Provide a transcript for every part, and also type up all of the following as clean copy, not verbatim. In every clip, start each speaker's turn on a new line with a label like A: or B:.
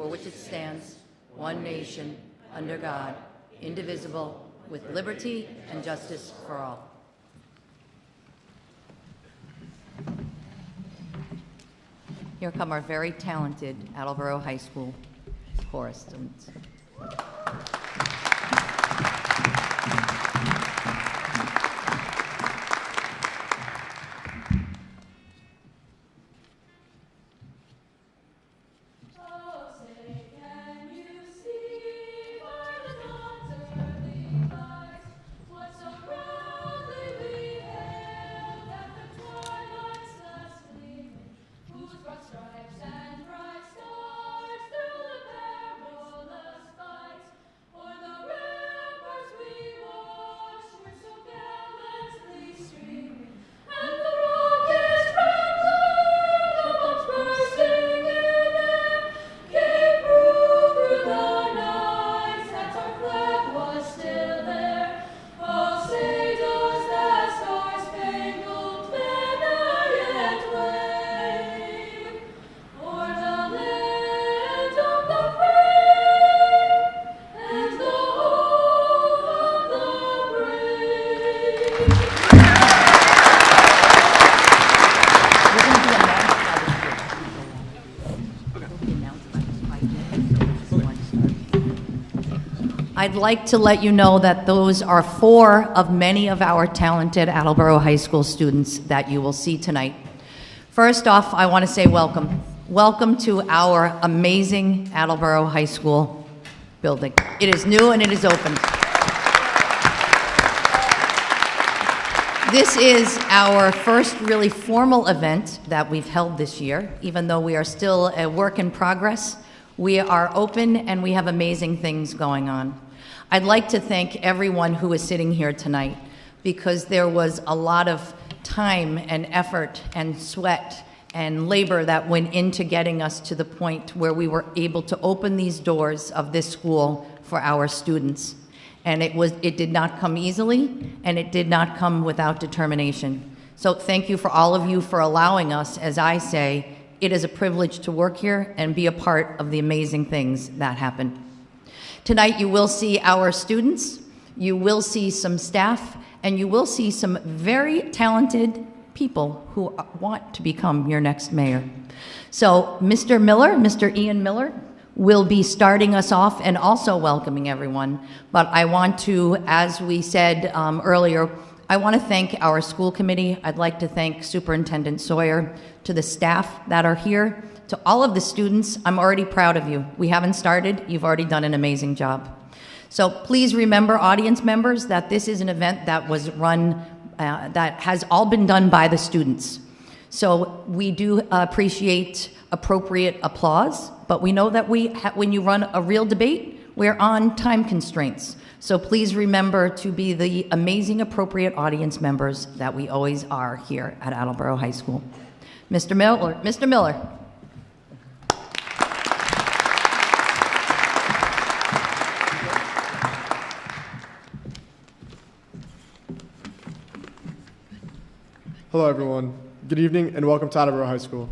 A: for which it stands, one nation, under God, indivisible, with liberty and justice for all. Here come our very talented Attleboro High School chorus students. I'd like to let you know that those are 4 of many of our talented Attleboro High School students that you will see tonight. First off, I want to say welcome. Welcome to our amazing Attleboro High School building. It is new and it is open. This is our first really formal event that we've held this year, even though we are still a work in progress. We are open and we have amazing things going on. I'd like to thank everyone who is sitting here tonight because there was a lot of time and effort and sweat and labor that went into getting us to the point where we were able to open these doors of this school for our students. And it did not come easily, and it did not come without determination. So thank you for all of you for allowing us, as I say, it is a privilege to work here and be a part of the amazing things that happen. Tonight you will see our students, you will see some staff, and you will see some very talented people who want to become your next mayor. So Mr. Miller, Mr. Ian Miller, will be starting us off and also welcoming everyone. But I want to, as we said earlier, I want to thank our school committee. I'd like to thank Superintendent Sawyer, to the staff that are here, to all of the students. I'm already proud of you. We haven't started. You've already done an amazing job. So please remember, audience members, that this is an event that was run, that has all been done by the students. So we do appreciate appropriate applause, but we know that when you run a real debate, we're on time constraints. So please remember to be the amazing, appropriate audience members that we always are here at Attleboro High School. Mr. Miller, Mr. Miller.
B: Hello everyone. Good evening and welcome to Attleboro High School.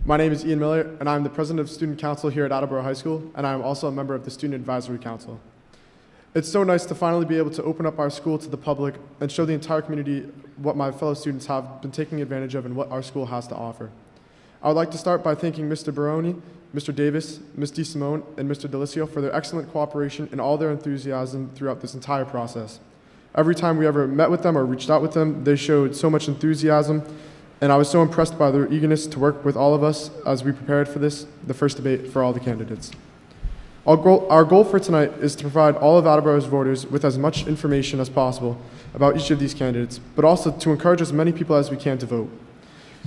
B: My name is Ian Miller and I'm the President of Student Council here at Attleboro High School, and I am also a member of the Student Advisory Council. It's so nice to finally be able to open up our school to the public and show the entire community what my fellow students have been taking advantage of and what our school has to offer. I would like to start by thanking Mr. Baroni, Mr. Davis, Ms. DeSimone, and Mr. Delisio for their excellent cooperation and all their enthusiasm throughout this entire process. Every time we ever met with them or reached out with them, they showed so much enthusiasm, and I was so impressed by their eagerness to work with all of us as we prepared for this, the first debate for all the candidates. Our goal for tonight is to provide all of Attleboro's voters with as much information as possible about each of these candidates, but also to encourage as many people as we can to vote.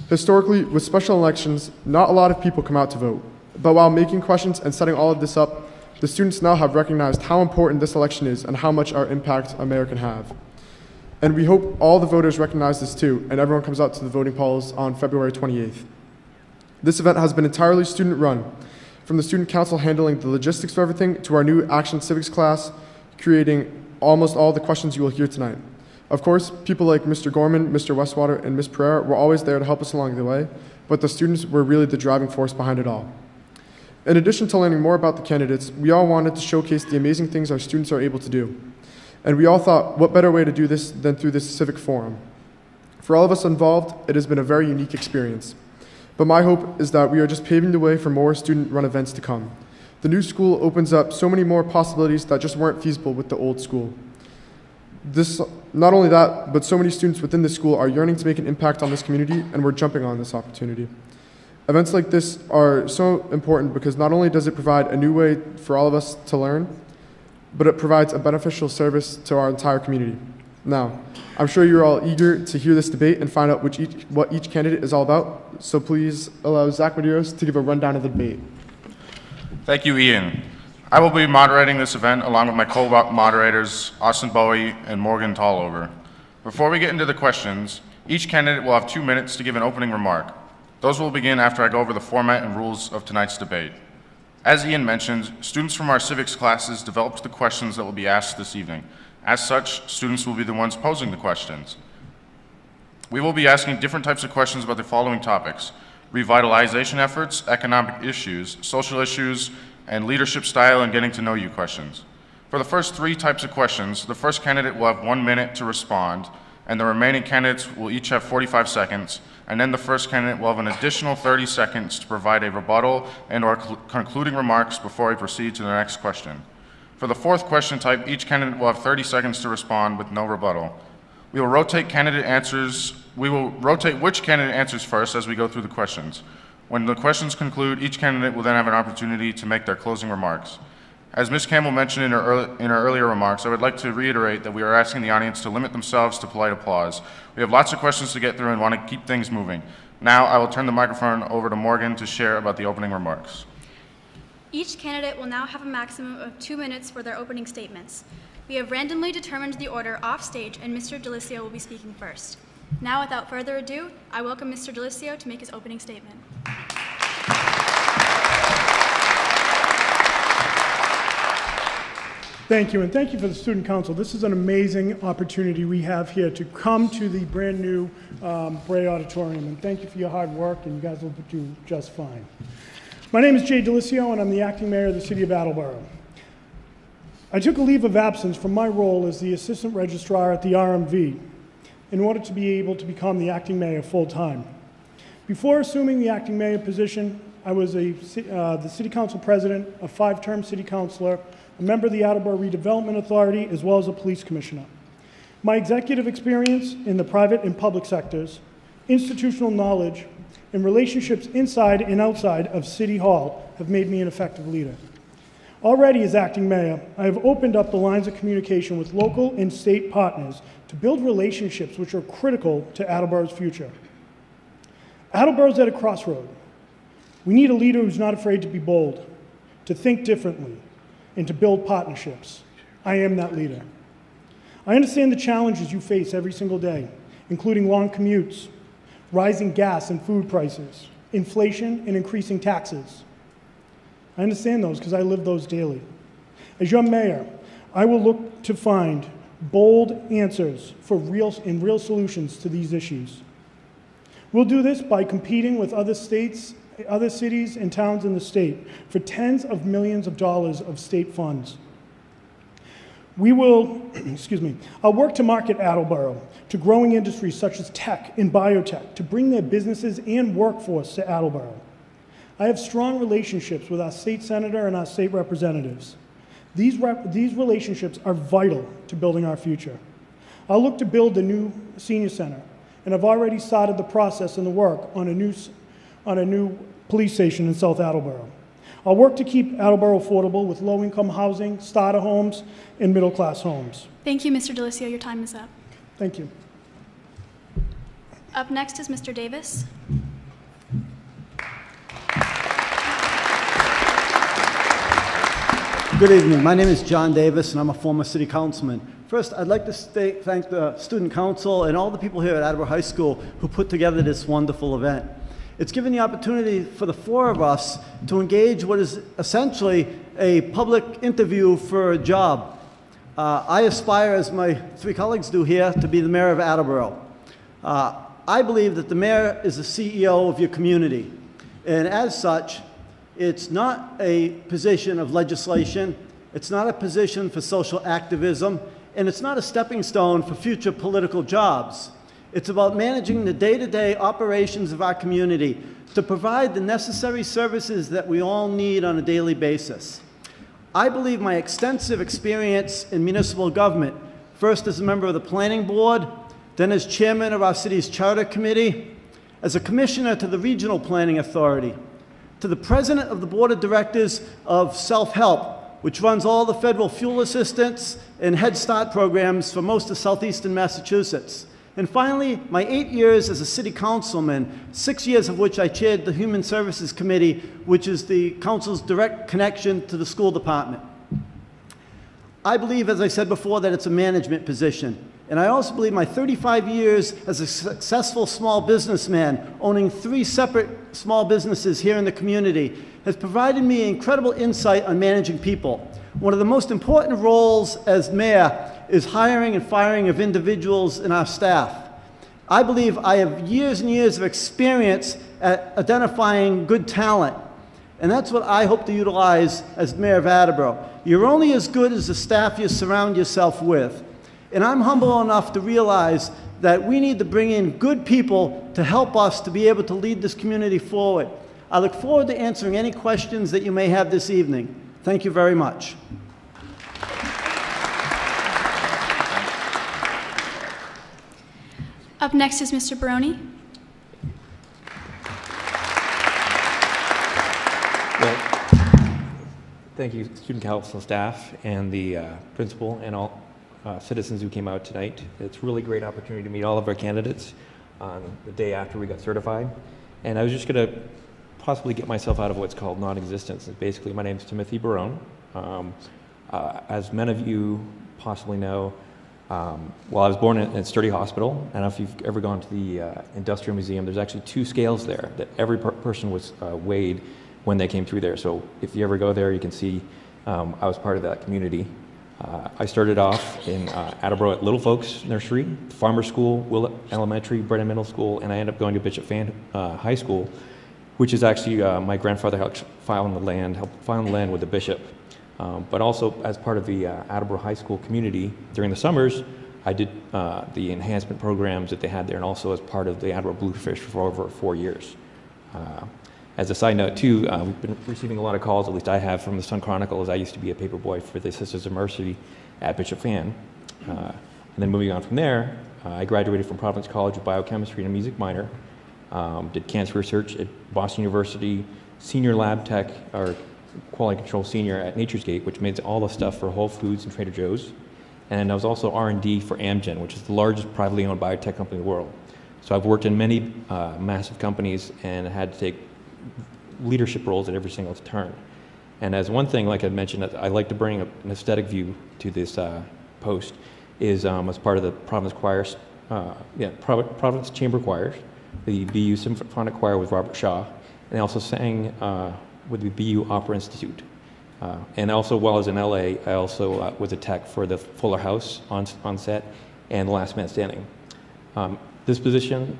B: Historically, with special elections, not a lot of people come out to vote, but while making questions and setting all of this up, the students now have recognized how important this election is and how much our impact a mayor can have. And we hope all the voters recognize this too, and everyone comes out to the voting polls on February 28th. This event has been entirely student-run, from the student council handling the logistics of everything to our new Action Civics class, creating almost all the questions you will hear tonight. Of course, people like Mr. Gorman, Mr. Westwater, and Ms. Pereira were always there to help us along the way, but the students were really the driving force behind it all. In addition to learning more about the candidates, we all wanted to showcase the amazing things our students are able to do. And we all thought, what better way to do this than through this civic forum? For all of us involved, it has been a very unique experience. But my hope is that we are just paving the way for more student-run events to come. The new school opens up so many more possibilities that just weren't feasible with the old school. Not only that, but so many students within the school are yearning to make an impact on this community, and we're jumping on this opportunity. Events like this are so important because not only does it provide a new way for all of us to learn, but it provides a beneficial service to our entire community. Now, I'm sure you're all eager to hear this debate and find out what each candidate is all about, so please allow Zach Medeiros to give a rundown of the debate.
C: Thank you, Ian. I will be moderating this event along with my co-moderators, Austin Bowie and Morgan Tallover. Before we get into the questions, each candidate will have 2 minutes to give an opening remark. Those will begin after I go over the format and rules of tonight's debate. As Ian mentioned, students from our civics classes developed the questions that will be asked this evening. As such, students will be the ones posing the questions. We will be asking different types of questions about the following topics: revitalization efforts, economic issues, social issues, and leadership style and getting to know you questions. For the first 3 types of questions, the first candidate will have 1 minute to respond, and the remaining candidates will each have 45 seconds, and then the first candidate will have an additional 30 seconds to provide a rebuttal and/or concluding remarks before we proceed to the next question. For the fourth question type, each candidate will have 30 seconds to respond with no rebuttal. We will rotate which candidate answers first as we go through the questions. When the questions conclude, each candidate will then have an opportunity to make their closing remarks. As Ms. Campbell mentioned in her earlier remarks, I would like to reiterate that we are asking the audience to limit themselves to polite applause. We have lots of questions to get through and want to keep things moving. Now I will turn the microphone over to Morgan to share about the opening remarks.
D: Each candidate will now have a maximum of 2 minutes for their opening statements. We have randomly determined the order off stage, and Mr. Delisio will be speaking first. Now, without further ado, I welcome Mr. Delisio to make his opening statement.
E: Thank you, and thank you for the Student Council. This is an amazing opportunity we have here to come to the brand new Bray Auditorium, and thank you for your hard work, and you guys will do just fine. My name is Jay Delisio, and I'm the acting mayor of the city of Attleboro. I took a leave of absence from my role as the assistant registrar at the RMV in order to be able to become the acting mayor full-time. Before assuming the acting mayor position, I was the city council president, a 5-term city councilor, a member of the Attleboro Redevelopment Authority, as well as a police commissioner. My executive experience in the private and public sectors, institutional knowledge, and relationships inside and outside of City Hall have made me an effective leader. Already as acting mayor, I have opened up the lines of communication with local and state partners to build relationships which are critical to Attleboro's future. Attleboro's at a crossroad. We need a leader who's not afraid to be bold, to think differently, and to build partnerships. I am that leader. I understand the challenges you face every single day, including long commutes, rising gas and food prices, inflation, and increasing taxes. I understand those because I live those daily. As your mayor, I will look to find bold answers for real solutions to these issues. We'll do this by competing with other states, other cities and towns in the state for tens of millions of dollars of state funds. We will, I'll work to market Attleboro to growing industries such as tech and biotech to bring their businesses and workforce to Attleboro. I have strong relationships with our state senator and our state representatives. These relationships are vital to building our future. I'll look to build a new senior center, and I've already started the process and the work on a new police station in South Attleboro. I'll work to keep Attleboro affordable with low-income housing, starter homes, and middle-class homes.
D: Thank you, Mr. Delisio. Your time is up.
E: Thank you.
D: Up next is Mr. Davis.
F: Good evening. My name is John Davis, and I'm a former city councilman. First, I'd like to thank the Student Council and all the people here at Attleboro High School who put together this wonderful event. It's given the opportunity for the 4 of us to engage what is essentially a public interview for a job. I aspire, as my 3 colleagues do here, to be the mayor of Attleboro. I believe that the mayor is the CEO of your community, and as such, It's not a position of legislation. It's not a position for social activism. And it's not a stepping stone for future political jobs. It's about managing the day-to-day operations of our community to provide the necessary services that we all need on a daily basis. I believe my extensive experience in municipal government, first as a member of the Planning Board, then as chairman of our city's Charter Committee, as a commissioner to the Regional Planning Authority, to the president of the Board of Directors of Self-Help, which runs all the federal fuel assistance and Head Start programs for most of southeastern Massachusetts. And finally, my 8 years as a city councilman, 6 years of which I chaired the Human Services Committee, which is the council's direct connection to the school department. I believe, as I said before, that it's a management position. And I also believe my 35 years as a successful small businessman, owning 3 separate small businesses here in the community, has provided me incredible insight on managing people. One of the most important roles as mayor is hiring and firing of individuals in our staff. I believe I have years and years of experience at identifying good talent, and that's what I hope to utilize as mayor of Attleboro. You're only as good as the staff you surround yourself with. And I'm humble enough to realize that we need to bring in good people to help us to be able to lead this community forward. I look forward to answering any questions that you may have this evening. Thank you very much.
D: Up next is Mr. Baroni.
G: Well, thank you, student council staff and the principal and all citizens who came out tonight. It's a really great opportunity to meet all of our candidates on the day after we got certified. And I was just going to possibly get myself out of what's called non-existence. Basically, my name is Timothy Barone. As many of you possibly know, well, I was born in Sturdy Hospital, and if you've ever gone to the Industrial Museum, there's actually 2 scales there that every person was weighed when they came through there. So if you ever go there, you can see I was part of that community. I started off in Attleboro at Little Folks Nursery, Farmer School, Willett Elementary, Brennan Middle School, and I ended up going to Bishop Fan High School, which is actually my grandfather helped file on the land with the bishop. But also as part of the Attleboro High School community during the summers, I did the enhancement programs that they had there, and also as part of the Attleboro Bluefish for over 4 years. As a side note too, we've been receiving a lot of calls, at least I have, from the Sun Chronicle, as I used to be a paper boy for the Sisters of Mercy at Bishop Fan. And then moving on from there, I graduated from Providence College with biochemistry and a music minor, did cancer research at Boston University, senior lab tech, or quality control senior at Nature's Gate, which made all the stuff for Whole Foods and Trader Joe's. And I was also R&D for Amgen, which is the largest privately owned biotech company in the world. So I've worked in many massive companies and had to take leadership roles at every single turn. And as one thing, like I mentioned, I like to bring an aesthetic view to this post, is as part of the Providence Choirs, Providence Chamber Choirs, the BU Symphonic Choir with Robert Shaw, and I also sang with the BU Opera Institute. And also, while I was in LA, I also was a tech for the Fuller House on set and The Last Man Standing. This position,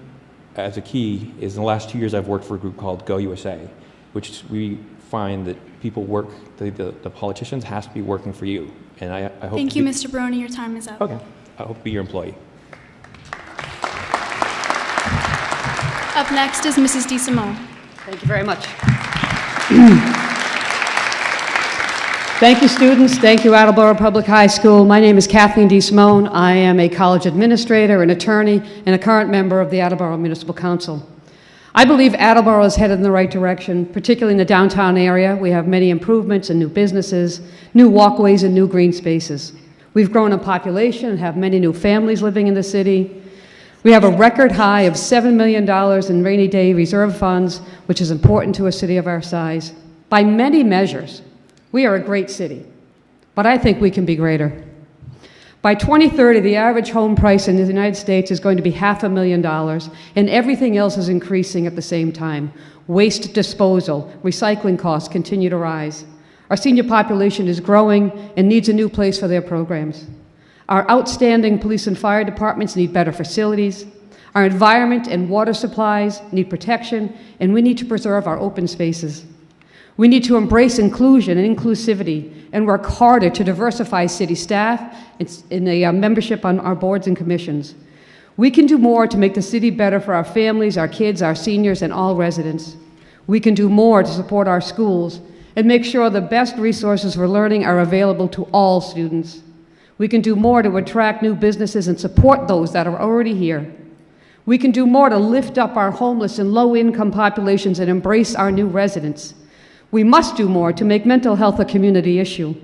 G: as a key, is in the last 2 years I've worked for a group called Go USA, which we find that people work, the politicians has to be working for you. And I hope.
D: Thank you, Mr. Baroni. Your time is up.
G: Okay. I hope to be your employee.
D: Up next is Mrs. DeSimone.
H: Thank you very much. Thank you, students. Thank you, Attleboro Public High School. My name is Kathleen DeSimone. I am a college administrator, an attorney, and a current member of the Attleboro Municipal Council. I believe Attleboro is headed in the right direction, particularly in the downtown area. We have many improvements and new businesses, new walkways, and new green spaces. We've grown in population and have many new families living in the city. We have a record high of $7 million in rainy day reserve funds, which is important to a city of our size. By many measures, we are a great city, but I think we can be greater. By 2030, the average home price in the United States is going to be $500,000, and everything else is increasing at the same time. Waste disposal, recycling costs continue to rise. Our senior population is growing and needs a new place for their programs. Our outstanding police and fire departments need better facilities. Our environment and water supplies need protection, and we need to preserve our open spaces. We need to embrace inclusion and inclusivity and work harder to diversify city staff in the membership on our boards and commissions. We can do more to make the city better for our families, our kids, our seniors, and all residents. We can do more to support our schools and make sure the best resources for learning are available to all students. We can do more to attract new businesses and support those that are already here. We can do more to lift up our homeless and low-income populations and embrace our new residents. We must do more to make mental health a community issue.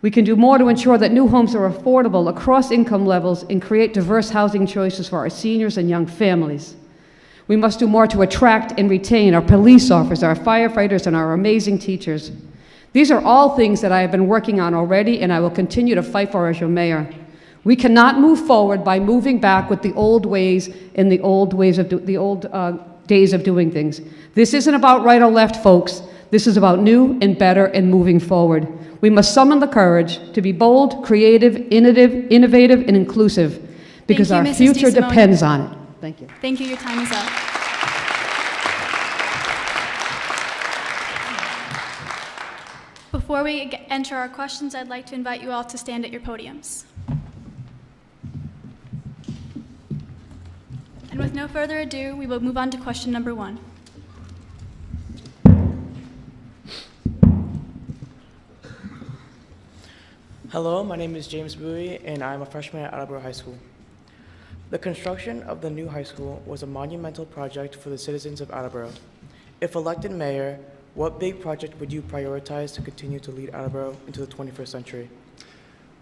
H: We can do more to ensure that new homes are affordable across income levels and create diverse housing choices for our seniors and young families. We must do more to attract and retain our police officers, our firefighters, and our amazing teachers. These are all things that I have been working on already, and I will continue to fight for as your mayor. We cannot move forward by moving back with the old ways and the old days of doing things. This isn't about right or left, folks. This is about new and better and moving forward. We must summon the courage to be bold, creative, innovative, and inclusive, because our future depends on it. Thank you.
D: Thank you. Your time is up. Before we enter our questions, I'd like to invite you all to stand at your podiums. And with no further ado, we will move on to question number 1.
I: Hello, my name is James Bowie, and I'm a freshman at Attleboro High School. The construction of the new high school was a monumental project for the citizens of Attleboro. If elected mayor, what big project would you prioritize to continue to lead Attleboro into the 21st century?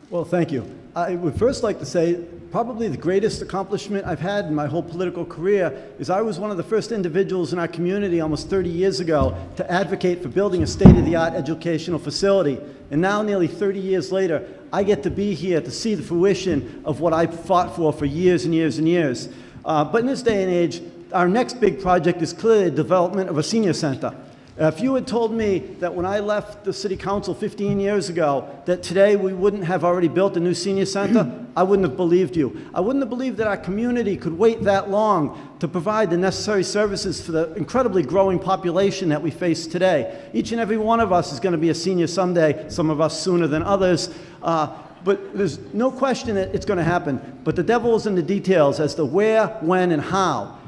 F: Well, thank you. I would first like to say probably the greatest accomplishment I've had in my whole political career is I was one of the first individuals in our community almost 30 years ago to advocate for building a state-of-the-art educational facility. And now, nearly 30 years later, I get to be here to see the fruition of what I fought for years and years and years. But in this day and age, our next big project is clearly the development of a senior center. If you had told me that when I left the city council 15 years ago that today we wouldn't have already built a new senior center, I wouldn't have believed you. I wouldn't have believed that our community could wait that long to provide the necessary services for the incredibly growing population that we face today. Each and every one of us is going to be a senior someday, some of us sooner than others. But there's no question that it's going to happen. But the devil is in the details as to where, when, and how.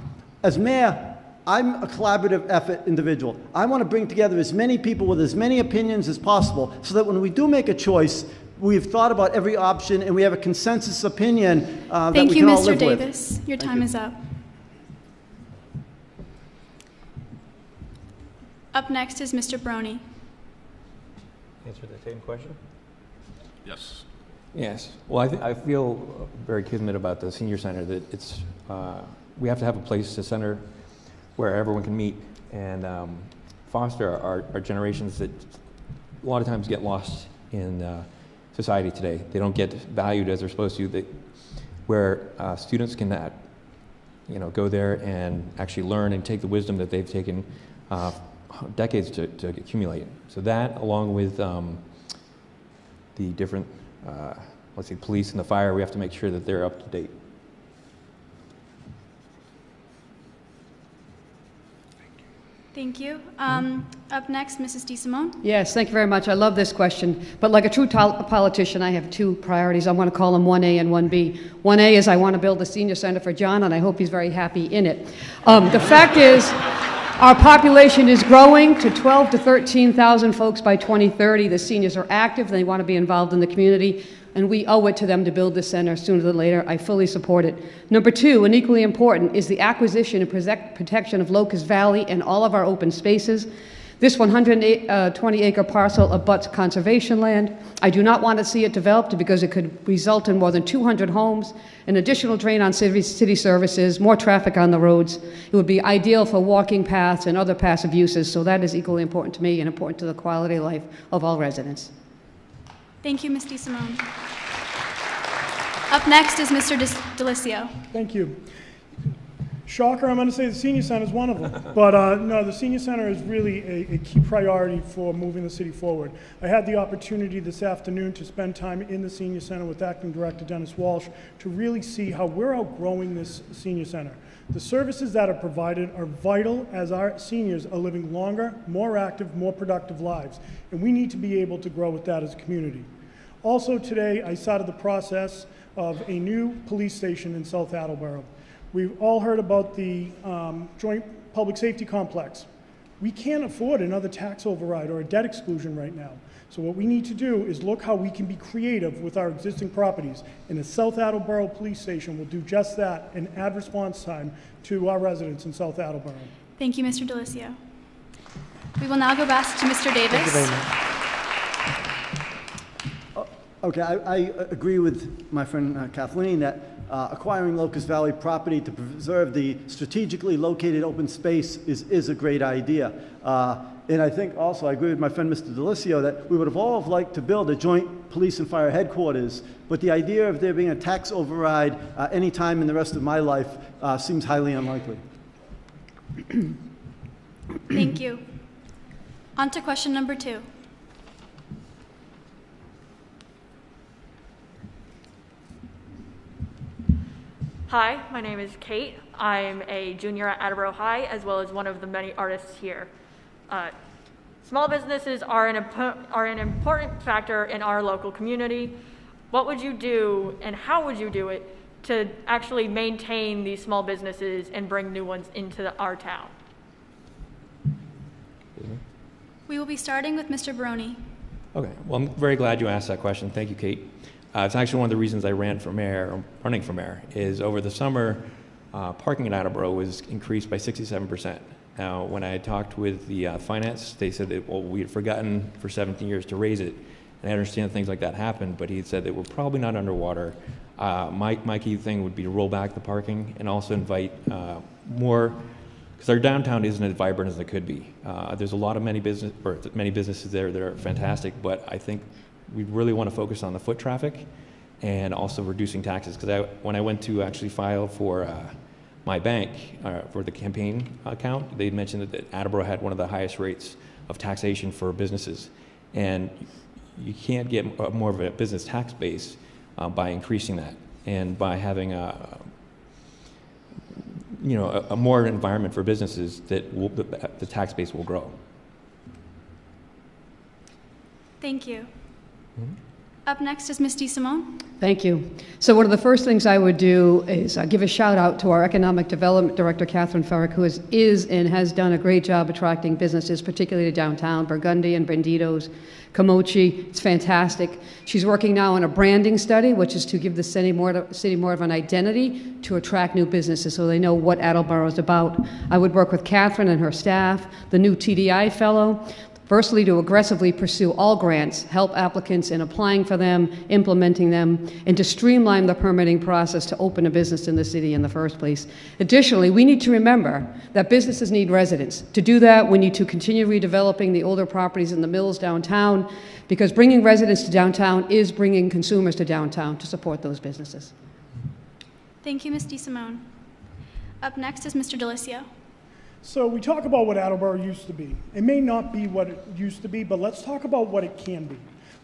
F: As mayor, I'm a collaborative effort individual. I want to bring together as many people with as many opinions as possible so that when we do make a choice, we've thought about every option and we have a consensus opinion that we can all live with.
D: Thank you, Mr. Davis. Your time is up. Up next is Mr. Brony.
G: Answer the same question?
C: Yes.
G: Yes. Well, I feel very kismet about the senior center, that it's, we have to have a place to center where everyone can meet and foster our generations that a lot of times get lost in society today. They don't get valued as they're supposed to. Where students can go there and actually learn and take the wisdom that they've taken decades to accumulate. So that, along with the different, let's say, police and the fire, we have to make sure that they're up to date.
D: Thank you. Up next, Mrs. DeSimone.
H: Yes, thank you very much. I love this question. But like a true politician, I have two priorities. I want to call them 1A and 1B. 1A is I want to build a senior center for John, and I hope he's very happy in it. The fact is, our population is growing to 12,000 to 13,000 folks by 2030. The seniors are active. They want to be involved in the community, and we owe it to them to build this center sooner than later. I fully support it. Number 2, and equally important, is the acquisition and protection of Locust Valley and all of our open spaces. This 120-acre parcel abuts conservation land. I do not want to see it developed because it could result in more than 200 homes, an additional drain on city services, more traffic on the roads. It would be ideal for walking paths and other passive uses, so that is equally important to me and important to the quality of life of all residents.
D: Thank you, Ms. DeSimone. Up next is Mr. DeLisio.
E: Thank you. Shocker, I'm going to say the senior center is one of them. But no, the senior center is really a key priority for moving the city forward. I had the opportunity this afternoon to spend time in the senior center with Acting Director Dennis Walsh to really see how we're outgrowing this senior center. The services that are provided are vital as our seniors are living longer, more active, more productive lives. And we need to be able to grow with that as a community. Also today, I started the process of a new police station in South Attleboro. We've all heard about the Joint Public Safety Complex. We can't afford another tax override or a debt exclusion right now. So what we need to do is look how we can be creative with our existing properties. And the South Attleboro Police Station will do just that and add response time to our residents in South Attleboro.
D: Thank you, Mr. Delisio. We will now go back to Mr. Davis.
I: Thank you very much.
F: Okay, I agree with my friend Kathleen that acquiring Locust Valley property to preserve the strategically located open space is a great idea. And I think also, I agree with my friend Mr. Delisio that we would have all liked to build a joint police and fire headquarters, but the idea of there being a tax override any time in the rest of my life seems highly unlikely.
D: Thank you. On to question number 2.
J: Hi, my name is Kate. I'm a junior at Attleboro High, as well as one of the many artists here. Small businesses are an important factor in our local community. What would you do, and how would you do it, to actually maintain these small businesses and bring new ones into our town?
D: We will be starting with Mr. Baroni.
G: Okay, well, I'm very glad you asked that question. Thank you, Kate. It's actually one of the reasons I running for mayor, is over the summer, parking in Attleboro was increased by 67%. Now, when I talked with the finance, they said that, well, we had forgotten for 17 years to raise it. And I understand things like that happen, but he said that we're probably not underwater. My key thing would be to roll back the parking and also invite more, because our downtown isn't as vibrant as it could be. There's a lot of many businesses there that are fantastic, but I think we really want to focus on the foot traffic and also reducing taxes. Because when I went to actually file for my bank for the campaign account, they mentioned that Attleboro had one of the highest rates of taxation for businesses, and you can't get more of a business tax base by increasing that and by having a more environment for businesses that the tax base will grow.
D: Thank you. Up next is Ms. DeSimone.
H: Thank you. So one of the first things I would do is give a shout out to our Economic Development Director, Catherine Ferrick, who is and has done a great job attracting businesses, particularly to downtown, Burgundy and Branditos, Comochi. It's fantastic. She's working now on a branding study, which is to give the city more of an identity to attract new businesses so they know what Attleboro is about. I would work with Catherine and her staff, the new TDI fellow, firstly, to aggressively pursue all grants, help applicants in applying for them, implementing them, and to streamline the permitting process to open a business in the city in the first place. Additionally, we need to remember that businesses need residents. To do that, we need to continue redeveloping the older properties in the mills downtown, because bringing residents to downtown is bringing consumers to downtown to support those businesses.
D: Thank you, Ms. DeSimone. Up next is Mr. Delisio.
E: So we talk about what Attleboro used to be. It may not be what it used to be, but let's talk about what it can be.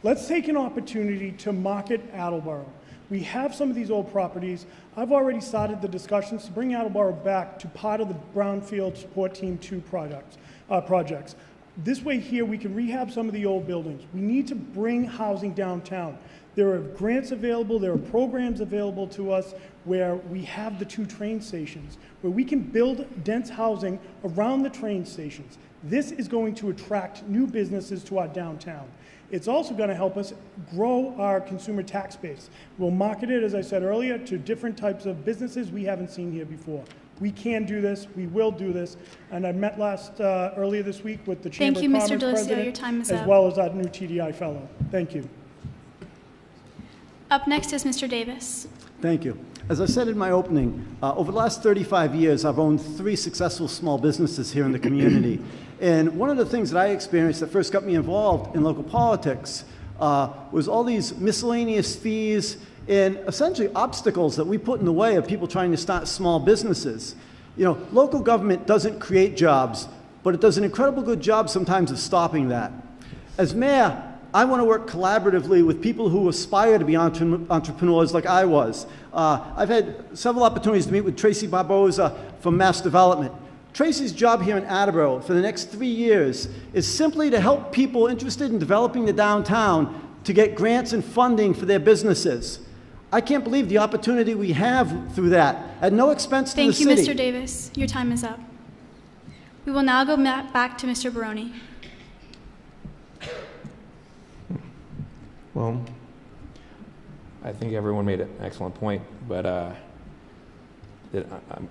E: Let's take an opportunity to market Attleboro. We have some of these old properties. I've already started the discussions to bring Attleboro back to part of the Brownfield Support Team 2 projects. This way here, we can rehab some of the old buildings. We need to bring housing downtown. There are grants available, there are programs available to us where we have the 2 train stations, where we can build dense housing around the train stations. This is going to attract new businesses to our downtown. It's also going to help us grow our consumer tax base. We'll market it, as I said earlier, to different types of businesses we haven't seen here before. We can do this, we will do this, and I met earlier this week with the Chamber of Commerce president,
D: Your time is
E: as
D: up.
E: well as our new TDI fellow. Thank you.
D: Up next is Mr. Davis.
F: Thank you. As I said in my opening, over the last 35 years, I've owned 3 successful small businesses here in the community. And one of the things that I experienced that first got me involved in local politics was all these miscellaneous fees and essentially obstacles that we put in the way of people trying to start small businesses. You know, local government doesn't create jobs, but it does an incredible good job sometimes of stopping that. As mayor, I want to work collaboratively with people who aspire to be entrepreneurs like I was. I've had several opportunities to meet with Tracy Barboza from Mass Development. Tracy's job here in Attleboro for the next 3 years is simply to help people interested in developing the downtown to get grants and funding for their businesses. I can't believe the opportunity we have through that, at no expense to the city.
D: Thank you, Mr. Davis. Your time is up. We will now go back to Mr. Baroni.
G: Well, I think everyone made an excellent point, but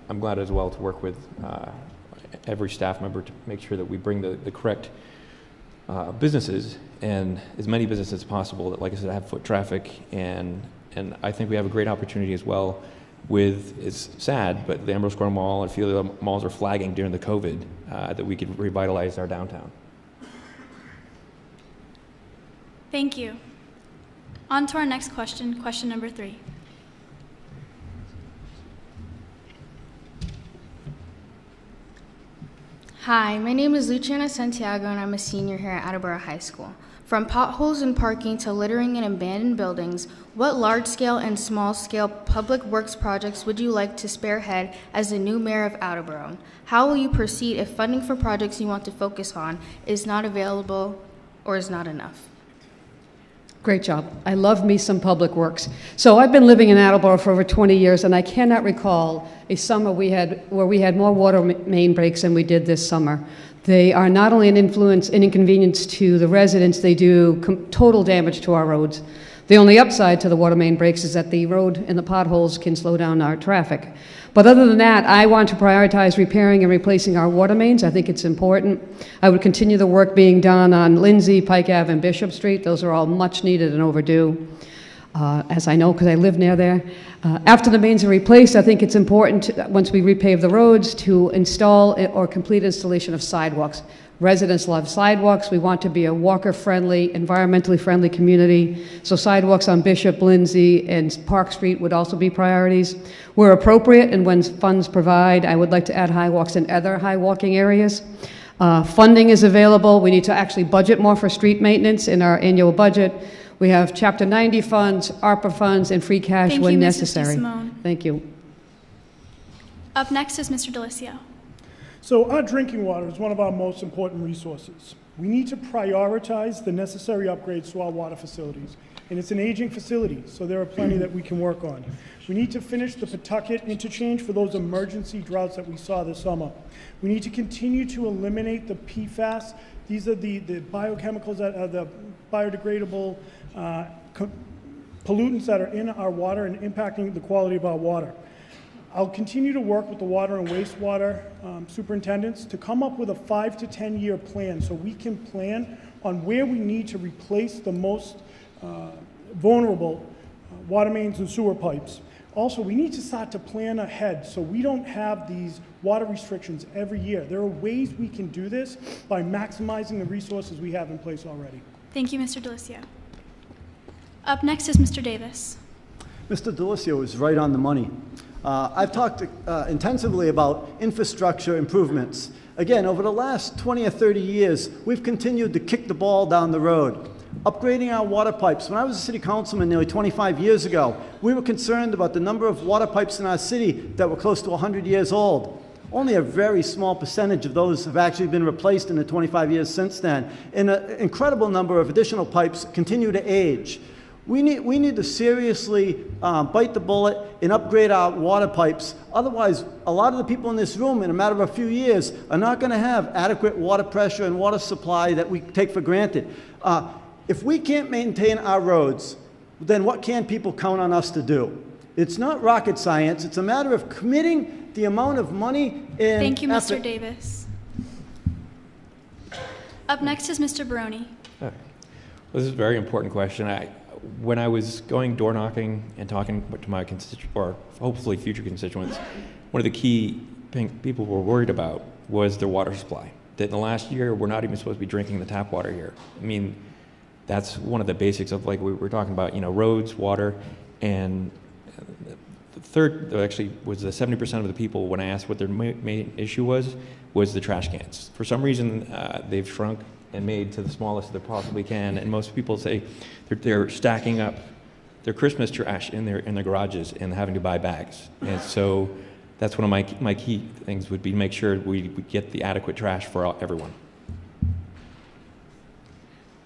G: I'm glad as well to work with every staff member to make sure that we bring the correct businesses, and as many businesses as possible that, like I said, have foot traffic, and I think we have a great opportunity as well with, it's sad, but the Emerald Square Mall and a few of the malls are flagging during the COVID that we could revitalize our downtown.
D: Thank you. On to our next question, question number 3.
K: Hi, my name is Luciana Santiago and I'm a senior here at Attleboro High School. From potholes and parking to littering in abandoned buildings, what large-scale and small-scale public works projects would you like to spearhead as the new mayor of Attleboro? How will you proceed if funding for projects you want to focus on is not available or is not enough?
H: Great job. I love me some public works. So I've been living in Attleboro for over 20 years, and I cannot recall a summer where we had more water main breaks than we did this summer. They are not only an inconvenience to the residents, they do total damage to our roads. The only upside to the water main breaks is that the road and the potholes can slow down our traffic. But other than that, I want to prioritize repairing and replacing our water mains. I think it's important. I would continue the work being done on Lindsay, Pike Ave, and Bishop Street. Those are all much needed and overdue, as I know because I live near there. After the mains are replaced, I think it's important, once we repave the roads, to install or complete installation of sidewalks. Residents love sidewalks. We want to be a walker-friendly, environmentally friendly community. So sidewalks on Bishop, Lindsay, and Park Street would also be priorities. Where appropriate and when funds provide, I would like to add high walks in other high walking areas. Funding is available. We need to actually budget more for street maintenance in our annual budget. We have Chapter 90 funds, ARPA funds, and free cash when necessary. Thank you.
D: Up next is Mr. Delisio.
E: So our drinking water is one of our most important resources. We need to prioritize the necessary upgrades to our water facilities. And it's an aging facility, so there are plenty that we can work on. We need to finish the Pawtucket interchange for those emergency droughts that we saw this summer. We need to continue to eliminate the PFAS. These are the biochemicals that are the biodegradable pollutants that are in our water and impacting the quality of our water. I'll continue to work with the water and wastewater superintendents to come up with a 5 to 10 year plan so we can plan on where we need to replace the most vulnerable water mains and sewer pipes. Also, we need to start to plan ahead so we don't have these water restrictions every year. There are ways we can do this by maximizing the resources we have in place already.
D: Thank you, Mr. Delisio. Up next is Mr. Davis.
F: Mr. Delisio is right on the money. I've talked intensively about infrastructure improvements. Again, over the last 20 or 30 years, we've continued to kick the ball down the road. Upgrading our water pipes. When I was a city councilman nearly 25 years ago, we were concerned about the number of water pipes in our city that were close to 100 years old. Only a very small percentage of those have actually been replaced in the 25 years since then. And an incredible number of additional pipes continue to age. We need to seriously bite the bullet and upgrade our water pipes. Otherwise, a lot of the people in this room, in a matter of a few years, are not going to have adequate water pressure and water supply that we take for granted. If we can't maintain our roads, then what can people count on us to do? It's not rocket science. It's a matter of committing the amount of money and
D: Thank you,
F: effort.
D: Mr. Davis. Up next is Mr. Baroni.
G: Well, this is a very important question. When I was going door knocking and talking to my constituents, or hopefully future constituents, one of the key things people were worried about was their water supply. That in the last year, we're not even supposed to be drinking the tap water here. I mean, that's one of the basics of, like we were talking about, you know, roads, water, and third, actually, was the 70% of the people, when I asked what their main issue was the trash cans. For some reason, they've shrunk and made to the smallest they possibly can, and most people say they're stacking up their Christmas trash in their garages and having to buy bags. And so that's one of my key things would be to make sure we get the adequate trash for everyone.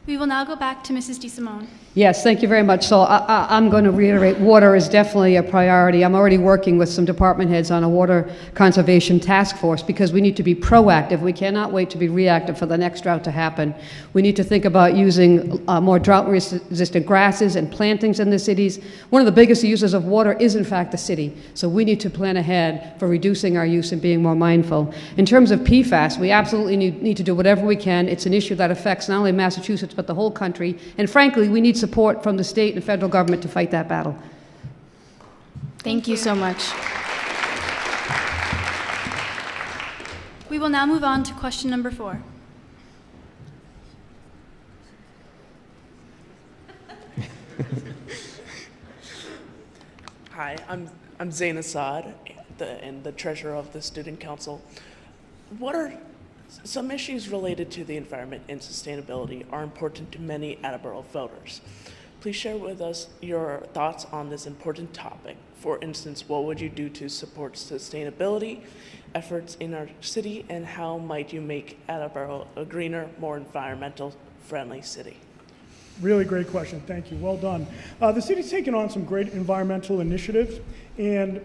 D: We will now go back to Mrs. DeSimone.
H: Yes, thank you very much. So I'm going to reiterate, water is definitely a priority. I'm already working with some department heads on a water conservation task force because we need to be proactive. We cannot wait to be reactive for the next drought to happen. We need to think about using more drought-resistant grasses and plantings in the cities. One of the biggest users of water is, in fact, the city. So we need to plan ahead for reducing our use and being more mindful. In terms of PFAS, we absolutely need to do whatever we can. It's an issue that affects not only Massachusetts, but the whole country. And frankly, we need support from the state and federal government to fight that battle.
K: Thank you so much.
D: We will now move on to question number 4.
L: Hi, I'm Zain Assad, and the treasurer of the Student Council. What are some issues related to the environment and sustainability are important to many Attleboro voters? Please share with us your thoughts on this important topic. For instance, what would you do to support sustainability efforts in our city, and how might you make Attleboro a greener, more environmental friendly city?
E: Really great question. Thank you. Well done. The city's taken on some great environmental initiatives, and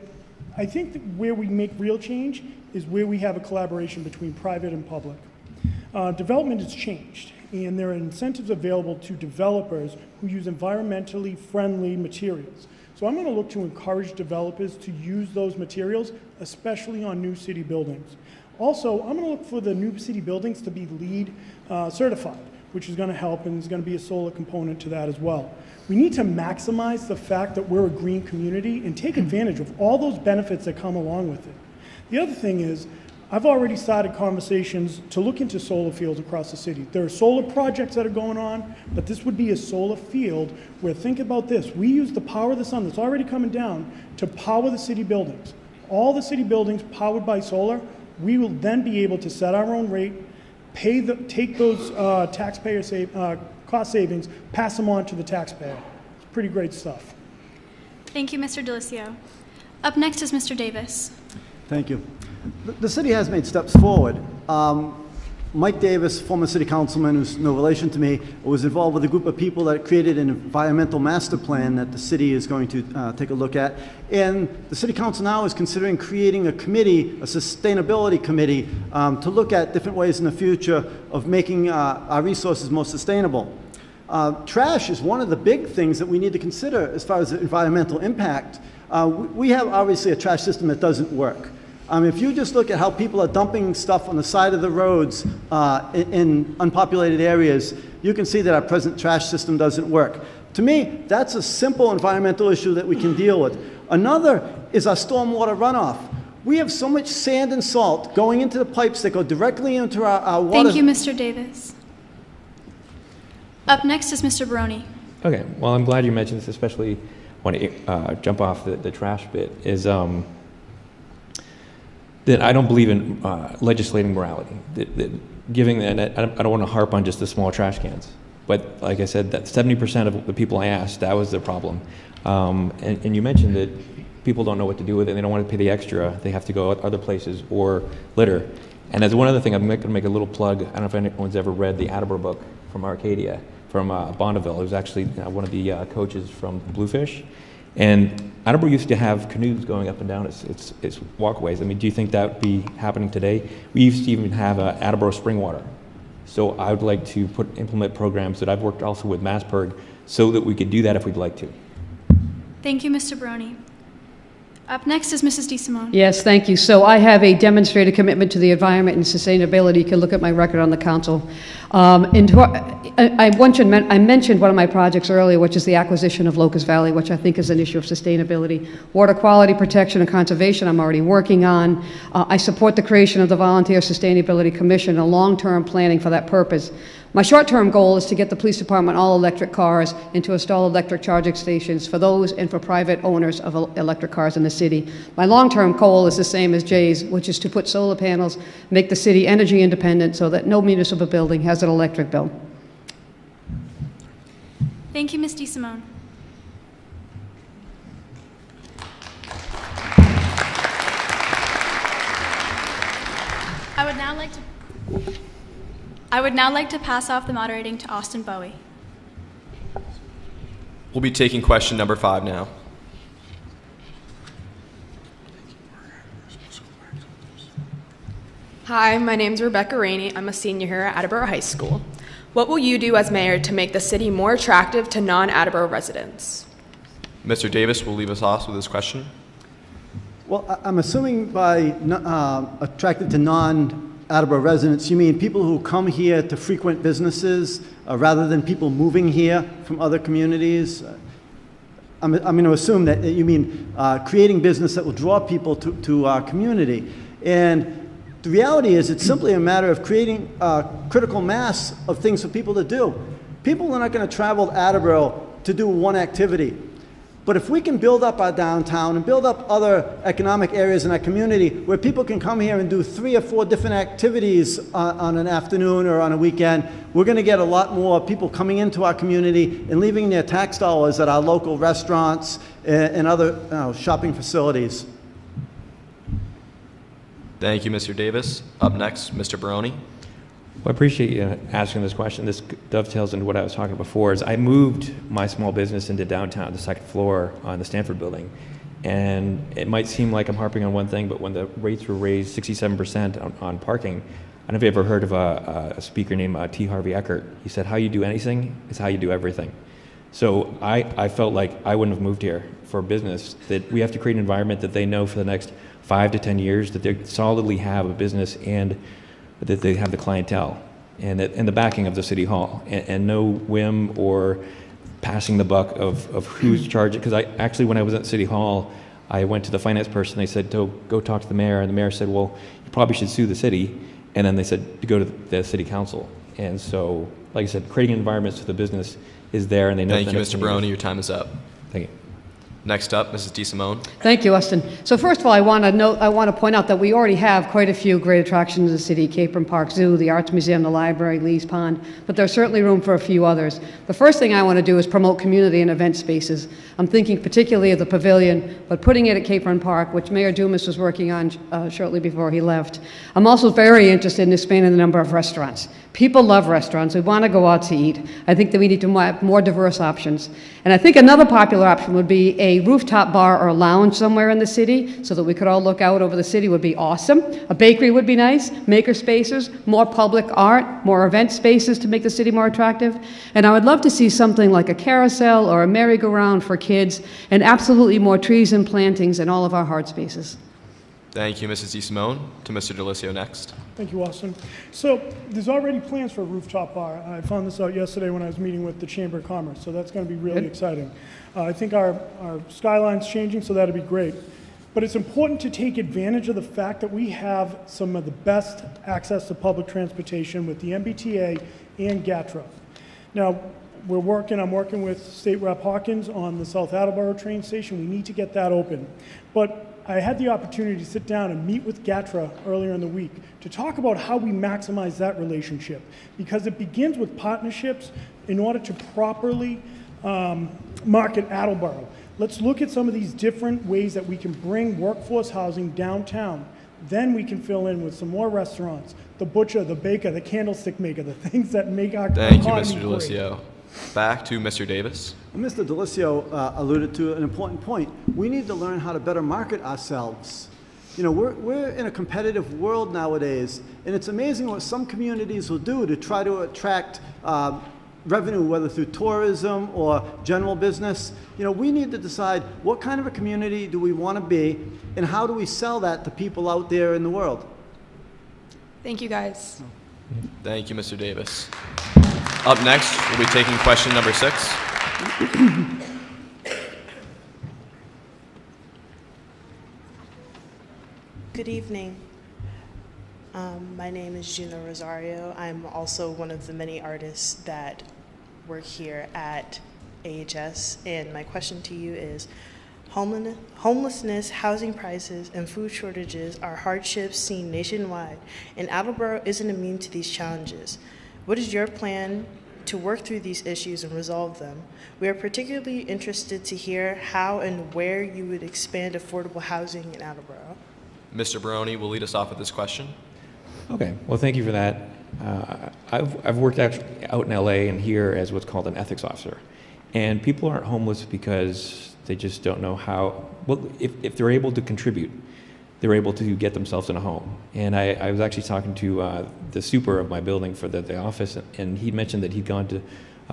E: I think that where we make real change is where we have a collaboration between private and public. Development has changed, and there are incentives available to developers who use environmentally friendly materials. So I'm going to look to encourage developers to use those materials, especially on new city buildings. Also, I'm going to look for the new city buildings to be LEED certified, which is going to help, and there's going to be a solar component to that as well. We need to maximize the fact that we're a green community and take advantage of all those benefits that come along with it. The other thing is, I've already started conversations to look into solar fields across the city. There are solar projects that are going on, but this would be a solar field where, think about this, we use the power of the sun that's already coming down to power the city buildings. All the city buildings powered by solar, we will then be able to set our own rate, take those taxpayer cost savings, pass them on to the taxpayer. It's pretty great stuff.
D: Thank you, Mr. Delisio. Up next is Mr. Davis.
F: Thank you. The city has made steps forward. Mike Davis, former city councilman who's no relation to me, was involved with a group of people that created an environmental master plan that the city is going to take a look at. And the city council now is considering creating a committee, a sustainability committee, to look at different ways in the future of making our resources more sustainable. Trash is one of the big things that we need to consider as far as the environmental impact. We have obviously a trash system that doesn't work. If you just look at how people are dumping stuff on the side of the roads in unpopulated areas, you can see that our present trash system doesn't work. To me, that's a simple environmental issue that we can deal with. Another is our stormwater runoff. We have so much sand and salt going into the pipes that go directly into our water.
D: Thank you, Mr. Davis. Up next is Mr. Baroni.
G: Okay, well, I'm glad you mentioned this, especially when I jump off the trash bit, is that I don't believe in legislating morality. Giving, and I don't want to harp on just the small trash cans, but like I said, that 70% of the people I asked, that was their problem. And you mentioned that people don't know what to do with it, and they don't want to pay the extra. They have to go other places or litter. And as one other thing, I'm going to make a little plug. I don't know if anyone's ever read the Attleboro book from Arcadia, from Bonneville. It was actually one of the coaches from Bluefish. And Attleboro used to have canoes going up and down its walkways. I mean, do you think that would be happening today? We used to even have Attleboro spring water. So I would like to implement programs that I've worked also with MassPerg so that we could do that if we'd like to.
D: Thank you, Mr. Baroni. Up next is Mrs. DeSimone.
H: Yes, thank you. So I have a demonstrated commitment to the environment and sustainability. You can look at my record on the council. I mentioned one of my projects earlier, which is the acquisition of Locust Valley, which I think is an issue of sustainability. Water quality protection and conservation I'm already working on. I support the creation of the Volunteer Sustainability Commission and long-term planning for that purpose. My short-term goal is to get the police department all electric cars and to install electric charging stations for those and for private owners of electric cars in the city. My long-term goal is the same as Jay's, which is to put solar panels, make the city energy independent so that no municipal building has an electric bill.
D: Thank you, Ms. DeSimone. I would now like to pass off the moderating to Austin Bowie.
M: We'll be taking question number 5 now.
N: Hi, my name's Rebecca Rainey. I'm a senior here at Attleboro High School. What will you do as mayor to make the city more attractive to non-Attleboro residents?
M: Mr. Davis will leave us off with this question.
F: Well, I'm assuming by attracted to non-Attleboro residents, you mean people who come here to frequent businesses rather than people moving here from other communities? I'm going to assume that you mean creating business that will draw people to our community. And the reality is it's simply a matter of creating a critical mass of things for people to do. People are not going to travel to Attleboro to do one activity. But if we can build up our downtown and build up other economic areas in our community where people can come here and do 3 or 4 different activities on an afternoon or on a weekend, we're going to get a lot more people coming into our community and leaving their tax dollars at our local restaurants and other shopping facilities.
M: Thank you, Mr. Davis. Up next, Mr. Baroni.
G: Well, I appreciate you asking this question. This dovetails into what I was talking about before. Is I moved my small business into downtown, the 2nd floor on the Stanford building. And it might seem like I'm harping on one thing, but when the rates were raised 67% on parking, I don't know if you ever heard of a speaker named T. Harvey Eckert. He said, how you do anything is how you do everything. So I felt like I wouldn't have moved here for business, that we have to create an environment that they know for the next 5 to 10 years that they solidly have a business and that they have the clientele and the backing of the city hall, and no whim or passing the buck of who's charging. Because when I was at city hall, I went to the finance person. They said, go talk to the mayor, and the mayor said, well, you probably should sue the city. And then they said to go to the city council. And so, like I said, creating environments for the business is there, and they know.
M: Thank you, Mr. Baroni. Your time is up.
G: Thank you.
M: Next up, Mrs. DeSimone.
H: Thank you, Austin. So first of all, I want to point out that we already have quite a few great attractions in the city: Capron Park Zoo, the Arts Museum, the library, Lee's Pond, but there's certainly room for a few others. The first thing I want to do is promote community and event spaces. I'm thinking particularly of the pavilion, but putting it at Capron Park, which Mayor Dumas was working on shortly before he left. I'm also very interested in expanding the number of restaurants. People love restaurants. We want to go out to eat. I think that we need to have more diverse options. And I think another popular option would be a rooftop bar or lounge somewhere in the city so that we could all look out over the city would be awesome. A bakery would be nice, maker spaces, more public art, more event spaces to make the city more attractive. And I would love to see something like a carousel or a merry-go-round for kids, and absolutely more trees and plantings in all of our hard spaces.
M: Thank you, Mrs. DeSimone. To Mr. DeLisio next.
E: Thank you, Austin. So there's already plans for a rooftop bar. I found this out yesterday when I was meeting with the Chamber of Commerce, so that's going to be really exciting. I think our skyline's changing, so that'll be great. But it's important to take advantage of the fact that we have some of the best access to public transportation with the MBTA and GATRA. Now, I'm working with State Rep Hawkins on the South Attleboro train station. We need to get that open. But I had the opportunity to sit down and meet with GATRA earlier in the week to talk about how we maximize that relationship, because it begins with partnerships in order to properly market Attleboro. Let's look at some of these different ways that we can bring workforce housing downtown. Then we can fill in with some more restaurants, the butcher, the baker, the candlestick maker, the things that make our
M: Thank you,
E: economy
M: Mr. DeLisio. Back to Mr. Davis.
F: Mr. DeLisio alluded to an important point. We need to learn how to better market ourselves. You know, we're in a competitive world nowadays, and it's amazing what some communities will do to try to attract revenue, whether through tourism or general business. You know, we need to decide what kind of a community do we want to be, and how do we sell that to people out there in the world.
N: Thank you, guys.
M: Thank you, Mr. Davis. Up next, we'll be taking question number 6.
L: Good evening.
O: My name is Gina Rosario. I'm also one of the many artists that work here at AHS, and my question to you is, homelessness, housing prices, and food shortages are hardships seen nationwide, and Attleboro isn't immune to these challenges. What is your plan to work through these issues and resolve them? We are particularly interested to hear how and where you would expand affordable housing in Attleboro.
M: Mr. Baroni will lead us off with this question.
G: Okay, well, thank you for that. I've worked actually out in LA and here as what's called an ethics officer. And people aren't homeless because they just don't know how, well, if they're able to contribute, they're able to get themselves in a home. And I was actually talking to the super of my building for the office, and he mentioned that he'd gone to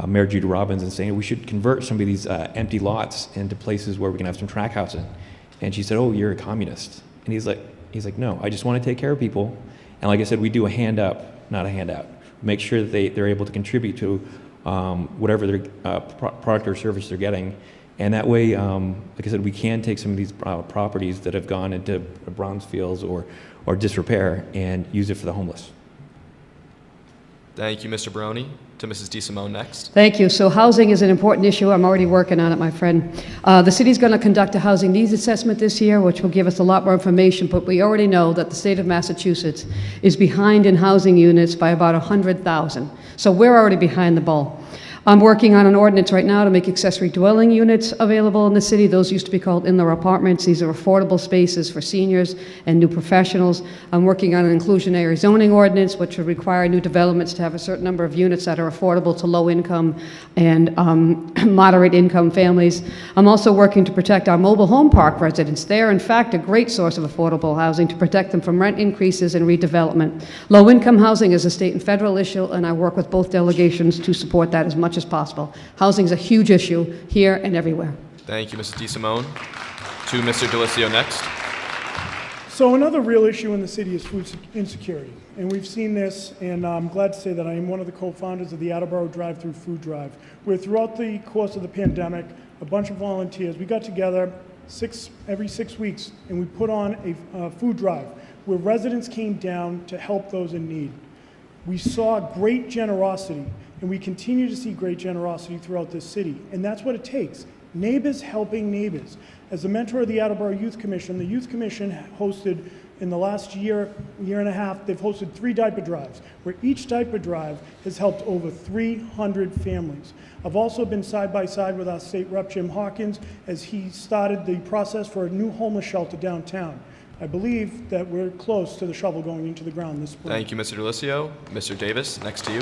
G: Mayor Judy Robbins and saying we should convert some of these empty lots into places where we can have some tract housing. And she said, "Oh, you're a communist." And he's like, "No, I just want to take care of people." And like I said, we do a hand up, not a handout. Make sure that they're able to contribute to whatever their product or service they're getting. And that way, like I said, we can take some of these properties that have gone into bronze fields or disrepair and use it for the homeless.
M: Thank you, Mr. Baroni. To Mrs. DeSimone next.
H: Thank you. So housing is an important issue. I'm already working on it, my friend. The city's going to conduct a housing needs assessment this year, which will give us a lot more information, but we already know that the state of Massachusetts is behind in housing units by about 100,000. So we're already behind the ball. I'm working on an ordinance right now to make accessory dwelling units available in the city. Those used to be called in-law apartments. These are affordable spaces for seniors and new professionals. I'm working on an inclusionary zoning ordinance, which would require new developments to have a certain number of units that are affordable to low-income and moderate-income families. I'm also working to protect our mobile home park residents. They are, in fact, a great source of affordable housing to protect them from rent increases and redevelopment. Low-income housing is a state and federal issue, and I work with both delegations to support that as much as possible. Housing is a huge issue here and everywhere.
M: Thank you, Mrs. DeSimone. To Mr. DeLisio next.
E: So another real issue in the city is food insecurity. And we've seen this, and I'm glad to say that I am one of the co-founders of the Attleboro Drive-Through Food Drive, where throughout the course of the pandemic, a bunch of volunteers, we got together every 6 weeks, and we put on a food drive where residents came down to help those in need. We saw great generosity, and we continue to see great generosity throughout this city, and that's what it takes. Neighbors helping neighbors. As a mentor of the Attleboro Youth Commission, the Youth Commission hosted, in the last year and a half, they've hosted 3 diaper drives, where each diaper drive has helped over 300 families. I've also been side by side with our state rep, Jim Hawkins, as he started the process for a new homeless shelter downtown. I believe that we're close to the shovel going into the ground this spring.
M: Thank you, Mr. DeLisio. Mr. Davis, next to you.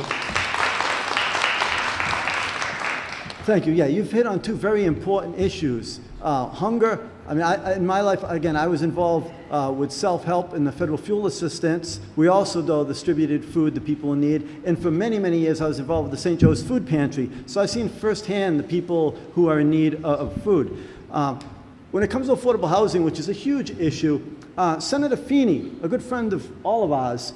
F: Thank you. Yeah, you've hit on 2 very important issues. Hunger. I mean, in my life, again, I was involved with self-help and the federal fuel assistance. We also, though, distributed food to people in need. And for many, many years, I was involved with the St. Joe's Food Pantry. So I've seen firsthand the people who are in need of food. When it comes to affordable housing, which is a huge issue, Senator Feeney, a good friend of all of ours,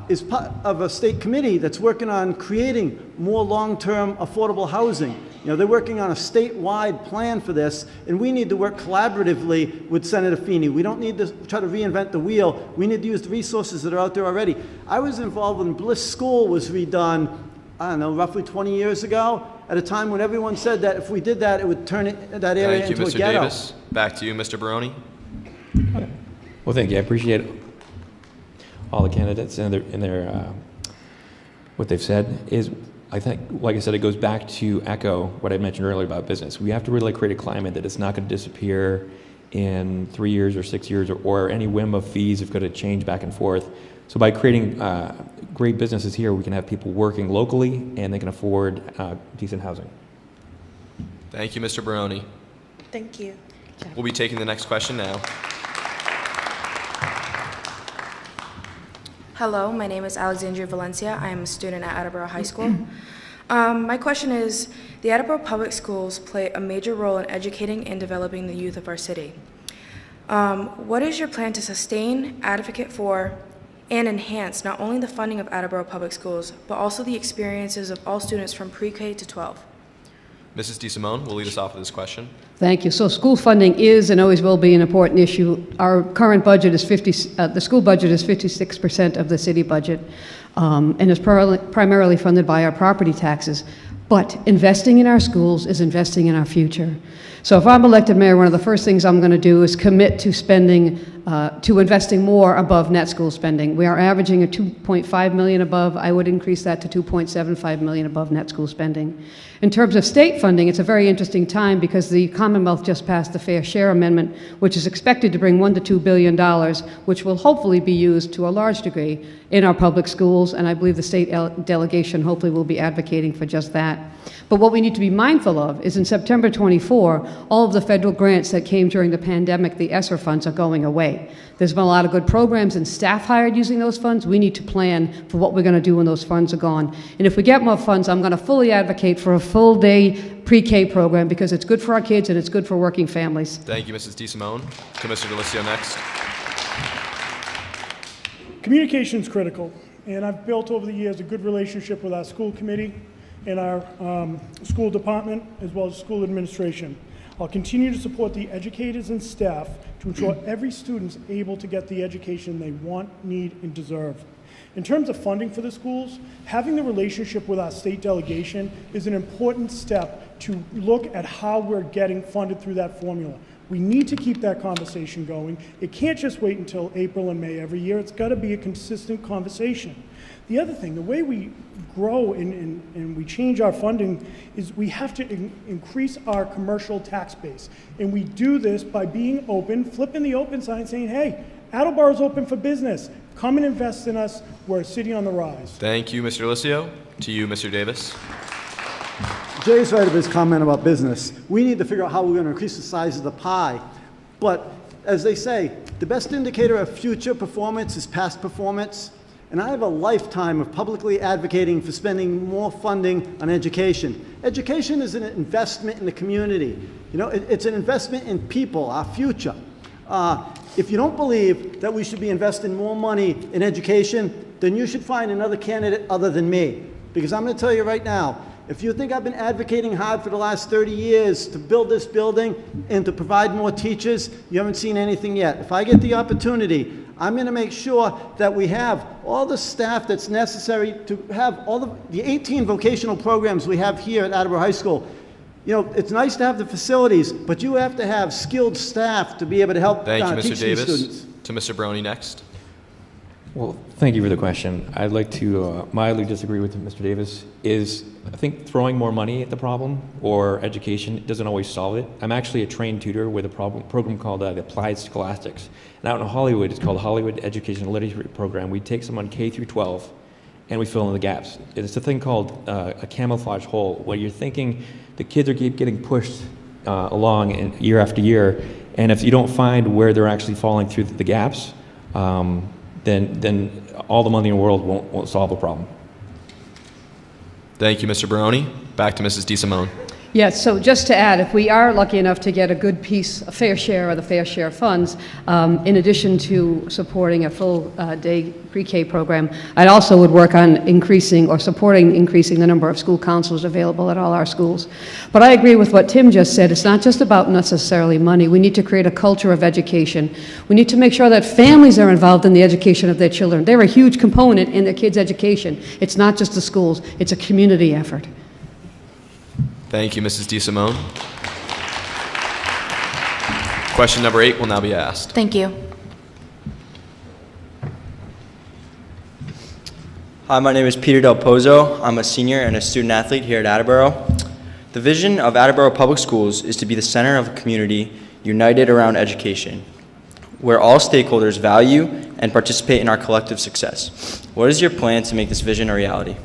F: is part of a state committee that's working on creating more long-term affordable housing. You know, they're working on a statewide plan for this, and we need to work collaboratively with Senator Feeney. We don't need to try to reinvent the wheel. We need to use the resources that are out there already. I was involved when Bliss School was redone, I don't know, roughly 20 years ago, at a time when everyone said that if we did that, it would turn that area into a ghetto.
M: Thank you, Mr. Davis. Back to you, Mr. Baroni.
G: Well, thank you. I appreciate all the candidates and their what they've said. Is I think, like I said, it goes back to echo what I mentioned earlier about business. We have to really create a climate that it's not going to disappear in 3 years or 6 years, or any whim of fees if going to change back and forth. So by creating great businesses here, we can have people working locally and they can afford decent housing.
M: Thank you, Mr. Baroni.
O: Thank you.
M: We'll be taking the next question now.
K: Hello, my name is Alexandria Valencia. I am a student at Attleboro High School. My question is, the Attleboro Public Schools play a major role in educating and developing the youth of our city. What is your plan to sustain, advocate for, and enhance not only the funding of Attleboro Public Schools, but also the experiences of all students from pre-K to 12?
M: Mrs. DeSimone will lead us off with this question.
H: Thank you. So school funding is and always will be an important issue. Our current budget is the school budget is 56% of the city budget, and is primarily funded by our property taxes. But investing in our schools is investing in our future. So if I'm elected mayor, one of the first things I'm going to do is commit to spending, to investing more above net school spending. We are averaging a $2.5 million above. I would increase that to $2.75 million above net school spending. In terms of state funding, it's a very interesting time because the Commonwealth just passed the Fair Share Amendment, which is expected to bring $1 to $2 billion, which will hopefully be used to a large degree in our public schools, and I believe the state delegation hopefully will be advocating for just that. But what we need to be mindful of is in September 24, all of the federal grants that came during the pandemic, the ESSER funds, are going away. There's been a lot of good programs and staff hired using those funds. We need to plan for what we're going to do when those funds are gone. And if we get more funds, I'm going to fully advocate for a full-day pre-K program because it's good for our kids and it's good for working families.
M: Thank you, Mrs. DeSimone. Commissioner DeLisio next.
E: Communication is critical, and I've built over the years a good relationship with our school committee and our school department, as well as school administration. I'll continue to support the educators and staff to ensure every student's able to get the education they want, need, and deserve. In terms of funding for the schools, having the relationship with our state delegation is an important step to look at how we're getting funded through that formula. We need to keep that conversation going. It can't just wait until April and May every year. It's got to be a consistent conversation. The other thing, the way we grow and we change our funding is we have to increase our commercial tax base. And we do this by being open, flipping the open sign saying, hey, Attleboro's open for business. Come and invest in us. We're a city on the rise.
M: Thank you, Mr. DeLisio. To you, Mr. Davis.
F: Jay's right of his comment about business. We need to figure out how we're going to increase the size of the pie. But as they say, the best indicator of future performance is past performance. And I have a lifetime of publicly advocating for spending more funding on education. Education is an investment in the community. You know, it's an investment in people, our future. If you don't believe that we should be investing more money in education, then you should find another candidate other than me. Because I'm going to tell you right now, if you think I've been advocating hard for the last 30 years to build this building and to provide more teachers, you haven't seen anything yet. If I get the opportunity, I'm going to make sure that we have all the staff that's necessary to have all the 18 vocational programs we have here at Attleboro High School. You know, it's nice to have the facilities, but you have to have skilled staff to be able to help
M: Thank you, Mr.
F: teach
M: Davis.
F: these students.
M: To Mr. Brony next.
G: Well, thank you for the question. I'd like to mildly disagree with Mr. Davis. I think throwing more money at the problem or education doesn't always solve it. I'm actually a trained tutor with a program called the Applied Scholastics. And out in Hollywood, it's called the Hollywood Education Literacy Program. We take someone K through 12 and we fill in the gaps. It's a thing called a camouflage hole, where you're thinking the kids are getting pushed along year after year, and if you don't find where they're actually falling through the gaps, then all the money in the world won't solve the problem.
M: Thank you, Mr. Baroni. Back to Mrs. DeSimone.
H: Yes, so just to add, if we are lucky enough to get a good piece, a fair share of the fair share funds, in addition to supporting a full day pre-K program, I also would work on increasing the number of school counselors available at all our schools. But I agree with what Tim just said. It's not just about necessarily money. We need to create a culture of education. We need to make sure that families are involved in the education of their children. They're a huge component in their kids' education. It's not just the schools. It's a community effort.
M: Thank you, Mrs. DeSimone. Question number 8 will now be asked.
K: Thank you.
P: Hi, my name is Peter Del Pozo. I'm a senior and a student athlete here at Attleboro. The vision of Attleboro Public Schools is to be the center of a community united around education, where all stakeholders value and participate in our collective success. What is your plan to make this vision a reality?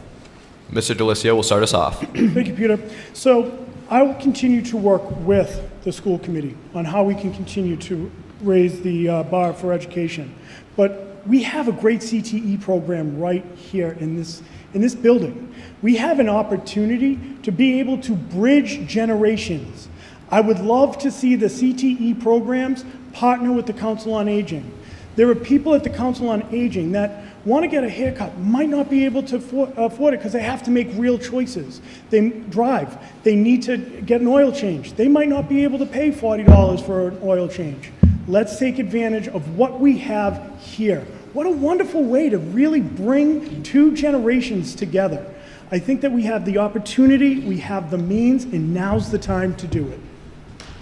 M: Mr. DeLisio will start us off.
E: Thank you, Peter. So I will continue to work with the school committee on how we can continue to raise the bar for education. But we have a great CTE program right here in this building. We have an opportunity to be able to bridge generations. I would love to see the CTE programs partner with the Council on Aging. There are people at the Council on Aging that want to get a haircut, might not be able to afford it because they have to make real choices. They drive. They need to get an oil change. They might not be able to pay $40 for an oil change. Let's take advantage of what we have here. What a wonderful way to really bring two generations together. I think that we have the opportunity, we have the means, and now's the time to do it.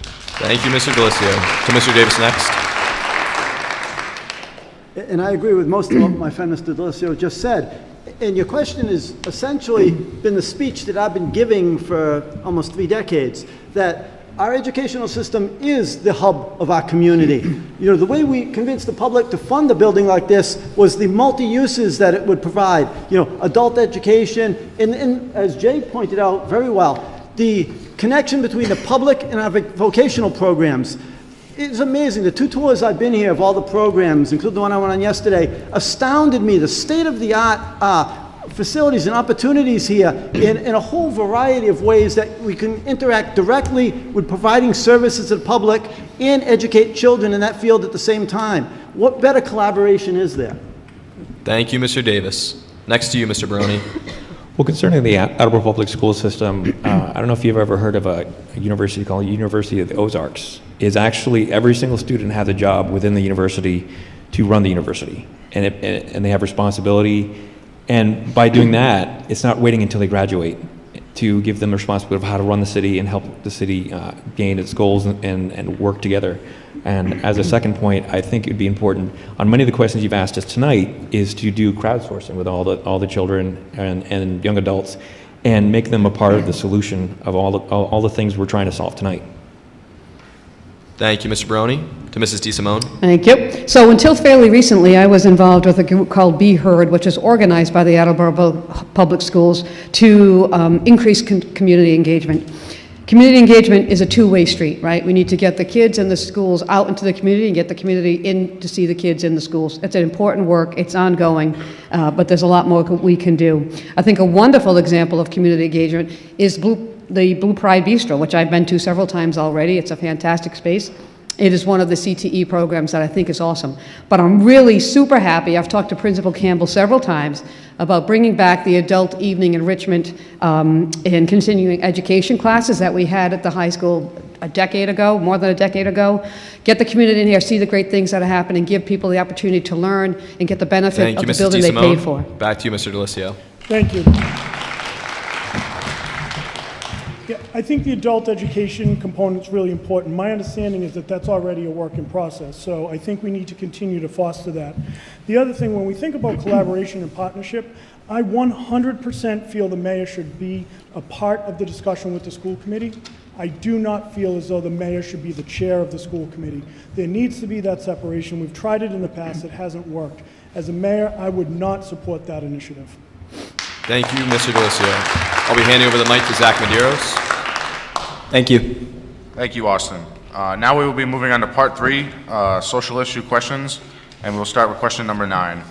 M: Thank you, Mr. Delisio. To Mr. Davis next.
F: And I agree with most of what my friend Mr. Delisio just said. And your question has essentially been the speech that I've been giving for almost 3 decades, that our educational system is the hub of our community. You know, the way we convinced the public to fund a building like this was the multi-uses that it would provide. You know, adult education, and as Jay pointed out very well, the connection between the public and our vocational programs. It's amazing. The 2 tours I've been here of all the programs, including the one I went on yesterday, astounded me. The state-of-the-art facilities and opportunities here in a whole variety of ways that we can interact directly with providing services to the public and educate children in that field at the same time. What better collaboration is there?
M: Thank you, Mr. Davis. Next to you, Mr. Baroni.
G: Well, concerning the Attleboro public school system, I don't know if you've ever heard of a university called University of the Ozarks. Is actually every single student has a job within the university to run the university, and they have responsibility. And by doing that, it's not waiting until they graduate to give them the responsibility of how to run the city and help the city gain its goals and work together. And as a second point, I think it'd be important, on many of the questions you've asked us tonight, is to do crowdsourcing with all the children and young adults and make them a part of the solution of all the things we're trying to solve tonight.
M: Thank you, Mr. Baroni. To Mrs. DeSimone.
H: Thank you. So until fairly recently, I was involved with a group called Be Heard, which is organized by the Attleboro Public Schools to increase community engagement. Community engagement is a two-way street, right? We need to get the kids and the schools out into the community and get the community in to see the kids in the schools. It's an important work. It's ongoing, but there's a lot more we can do. I think a wonderful example of community engagement is the Blue Pride Bistro, which I've been to several times already. It's a fantastic space. It is one of the CTE programs that I think is awesome. But I'm really super happy. I've talked to Principal Campbell several times about bringing back the adult evening enrichment and continuing education classes that we had at the high school a decade ago, more than a decade ago. Get the community in here, see the great things that are happening, give people the opportunity to learn and get the benefit of the building they paid for.
M: Back to you, Mr. Delisio.
E: Thank you. Yeah, I think the adult education component is really important. My understanding is that that's already a work in process, so I think we need to continue to foster that. The other thing, when we think about collaboration and partnership, I 100% feel the mayor should be a part of the discussion with the school committee. I do not feel as though the mayor should be the chair of the school committee. There needs to be that separation. We've tried it in the past. It hasn't worked. As a mayor, I would not support that initiative.
M: Thank you, Mr. Delisio. I'll be handing over the mic to Zach Medeiros.
P: Thank you.
C: Thank you, Austin. Now we will be moving on to part 3, social issue questions, and we'll start with question number 9.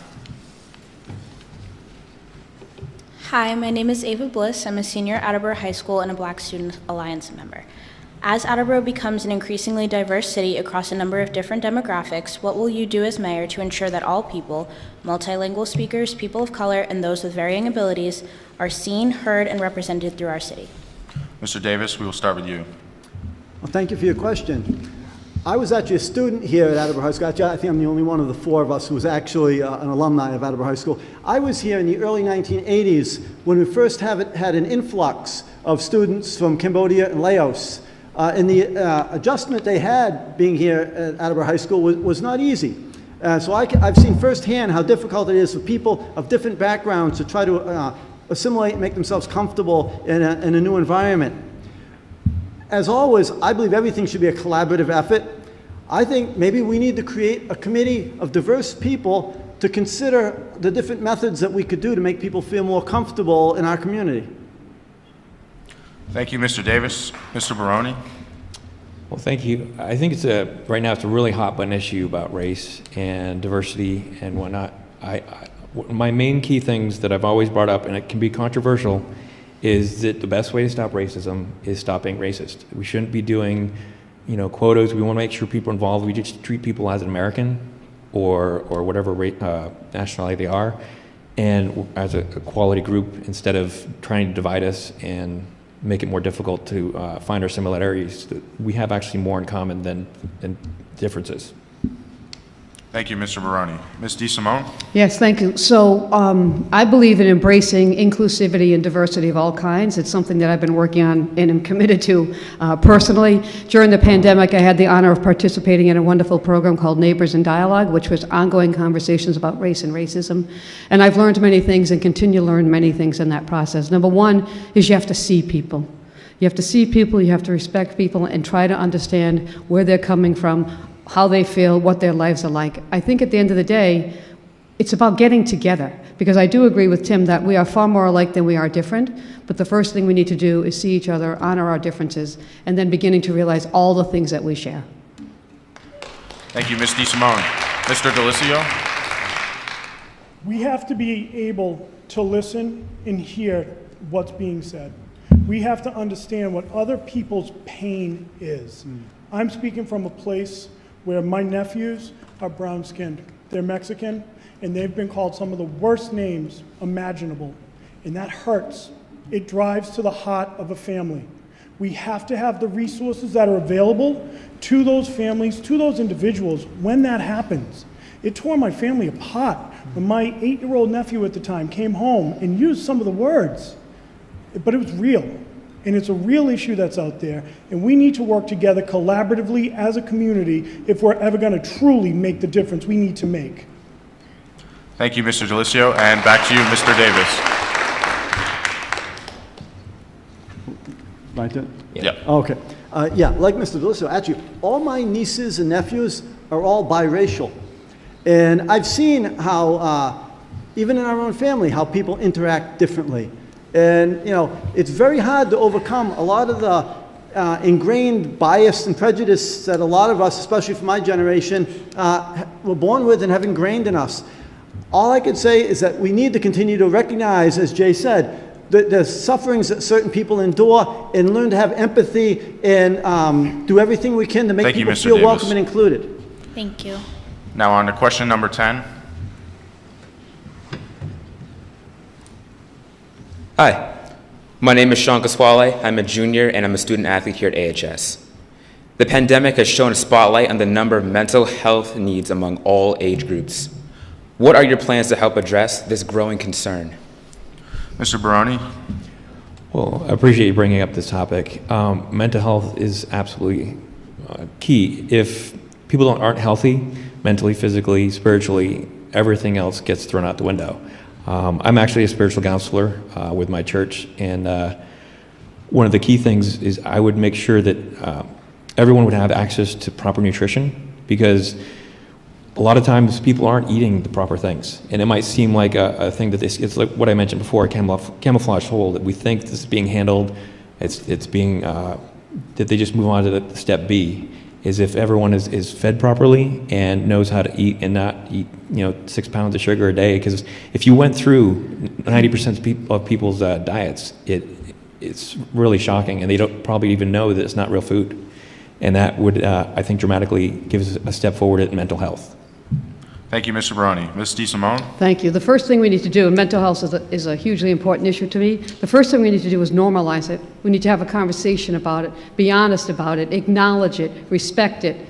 Q: Hi, my name is Ava Bliss. I'm a senior at Attleboro High School and a Black Student Alliance member. As Attleboro becomes an increasingly diverse city across a number of different demographics, what will you do as mayor to ensure that all people, multilingual speakers, people of color, and those with varying abilities, are seen, heard, and represented through our city?
C: Mr. Davis, we will start with you.
F: Well, thank you for your question. I was actually a student here at Attleboro High School. Actually, I think I'm the only one of the 4 of us who was actually an alumni of Attleboro High School. I was here in the early 1980s when we first had an influx of students from Cambodia and Laos. And the adjustment they had being here at Attleboro High School was not easy. So I've seen firsthand how difficult it is for people of different backgrounds to try to assimilate and make themselves comfortable in a new environment. As always, I believe everything should be a collaborative effort. I think maybe we need to create a committee of diverse people to consider the different methods that we could do to make people feel more comfortable in our community.
C: Thank you, Mr. Davis. Mr. Baroni.
G: Well, thank you. I think right now it's a really hot button issue about race and diversity and whatnot. My main key things that I've always brought up, and it can be controversial, is that the best way to stop racism is stop being racist. We shouldn't be doing, quotas. We want to make sure people are involved. We just treat people as an American, or whatever nationality they are, and as a quality group, instead of trying to divide us and make it more difficult to find our similarities, that we have actually more in common than differences.
C: Thank you, Mr. Baroni. Ms. DeSimone?
H: Yes, thank you. So I believe in embracing inclusivity and diversity of all kinds. It's something that I've been working on and am committed to personally. During the pandemic, I had the honor of participating in a wonderful program called Neighbors in Dialogue, which was ongoing conversations about race and racism. And I've learned many things and continue to learn many things in that process. Number one is you have to see people. You have to see people, you have to respect people, and try to understand where they're coming from, how they feel, what their lives are like. I think at the end of the day, it's about getting together, because I do agree with Tim that we are far more alike than we are different, but the first thing we need to do is see each other, honor our differences, and then beginning to realize all the things that we share.
C: Thank you, Ms. DeSimone. Mr. Delisio?
E: We have to be able to listen and hear what's being said. We have to understand what other people's pain is. I'm speaking from a place where my nephews are brown-skinned. They're Mexican, and they've been called some of the worst names imaginable. And that hurts. It drives to the heart of a family. We have to have the resources that are available to those families, to those individuals when that happens. It tore my family apart when my 8-year-old nephew at the time came home and used some of the words. But it was real. And it's a real issue that's out there, and we need to work together collaboratively as a community if we're ever going to truly make the difference we need to make.
C: Thank you, Mr. Delisio, and back to you, Mr. Davis.
F: My turn?
C: Yeah.
F: Okay. Yeah, like Mr. Delisio, actually, all my nieces and nephews are all biracial. And I've seen how, even in our own family, how people interact differently. And, you know, it's very hard to overcome a lot of the ingrained bias and prejudice that a lot of us, especially from my generation, were born with and have ingrained in us. All I can say is that we need to continue to recognize, as Jay said, the sufferings that certain people endure, and learn to have empathy and do everything we can to make people feel welcome and included.
Q: Thank you.
C: Now on to question number 10.
R: Hi, my name is Sean Caswale. I'm a junior and I'm a student athlete here at AHS. The pandemic has shown a spotlight on the number of mental health needs among all age groups. What are your plans to help address this growing concern?
C: Mr. Baroni?
G: Well, I appreciate you bringing up this topic. Mental health is absolutely key. If people aren't healthy, mentally, physically, spiritually, everything else gets thrown out the window. I'm actually a spiritual counselor with my church, and one of the key things is I would make sure that everyone would have access to proper nutrition, because a lot of times people aren't eating the proper things. And it might seem like a thing that it's like what I mentioned before, a camouflage hole, that we think this is being handled, it's being, that they just move on to the step B. Is if everyone is fed properly and knows how to eat and not eat, 6 pounds of sugar a day. Because if you went through 90% of people's diets, it's really shocking, and they don't probably even know that it's not real food. And that would, I think, dramatically give us a step forward in mental health.
C: Thank you, Mr. Baroni. Ms. DeSimone?
H: Thank you. The first thing we need to do, and mental health is a hugely important issue to me, the first thing we need to do is normalize it. We need to have a conversation about it, be honest about it, acknowledge it, respect it.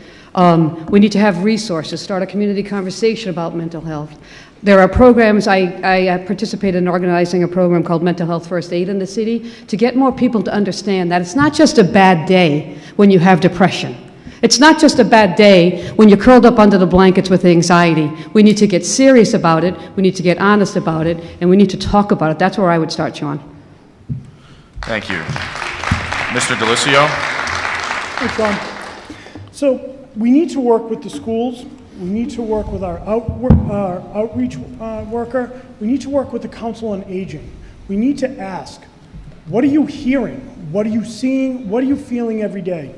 H: We need to have resources, start a community conversation about mental health. There are programs, I participated in organizing a program called Mental Health First Aid in the city to get more people to understand that it's not just a bad day when you have depression. It's not just a bad day when you're curled up under the blankets with anxiety. We need to get serious about it, we need to get honest about it, and we need to talk about it. That's where I would start, Sean.
C: Thank you. Mr. Delisio?
E: Thanks, Sean. So we need to work with the schools. We need to work with our outreach worker. We need to work with the Council on Aging. We need to ask, what are you hearing? What are you seeing? What are you feeling every day?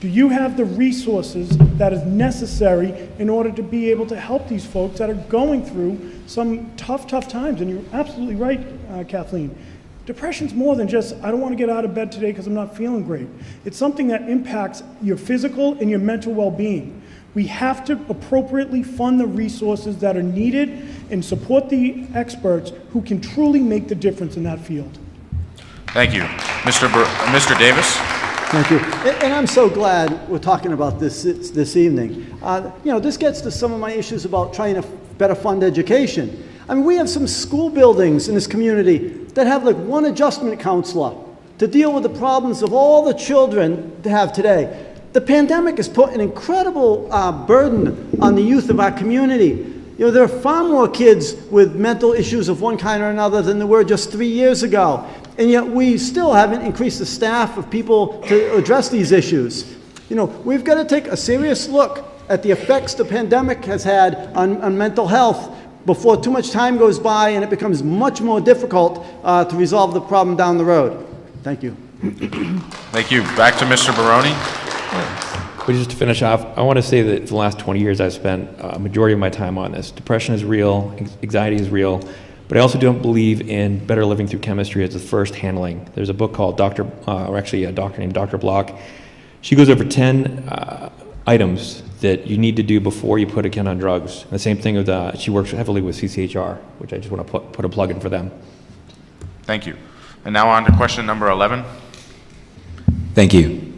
E: Do you have the resources that is necessary in order to be able to help these folks that are going through some tough times? And you're absolutely right, Kathleen. Depression's more than just, I don't want to get out of bed today because I'm not feeling great. It's something that impacts your physical and your mental well-being. We have to appropriately fund the resources that are needed and support the experts who can truly make the difference in that field.
C: Thank you. Mr. Davis?
F: Thank you. And I'm so glad we're talking about this evening. This gets to some of my issues about trying to better fund education. I mean, we have some school buildings in this community that have like one adjustment counselor to deal with the problems of all the children they have today. The pandemic has put an incredible burden on the youth of our community. There are far more kids with mental issues of one kind or another than there were just 3 years ago. And yet we still haven't increased the staff of people to address these issues. We've got to take a serious look at the effects the pandemic has had on mental health before too much time goes by and it becomes much more difficult to resolve the problem down the road. Thank you.
C: Thank you. Back to Mr. Baroni.
G: But just to finish off, I want to say that for the last 20 years I've spent a majority of my time on this. Depression is real, anxiety is real, but I also don't believe in better living through chemistry as the first handling. There's a book called a doctor named Dr. Block. She goes over 10 items that you need to do before you put a kid on drugs. And the same thing with, she works heavily with CCHR, which I just want to put a plug in for them.
C: Thank you. And now on to question number 11.
R: Thank you.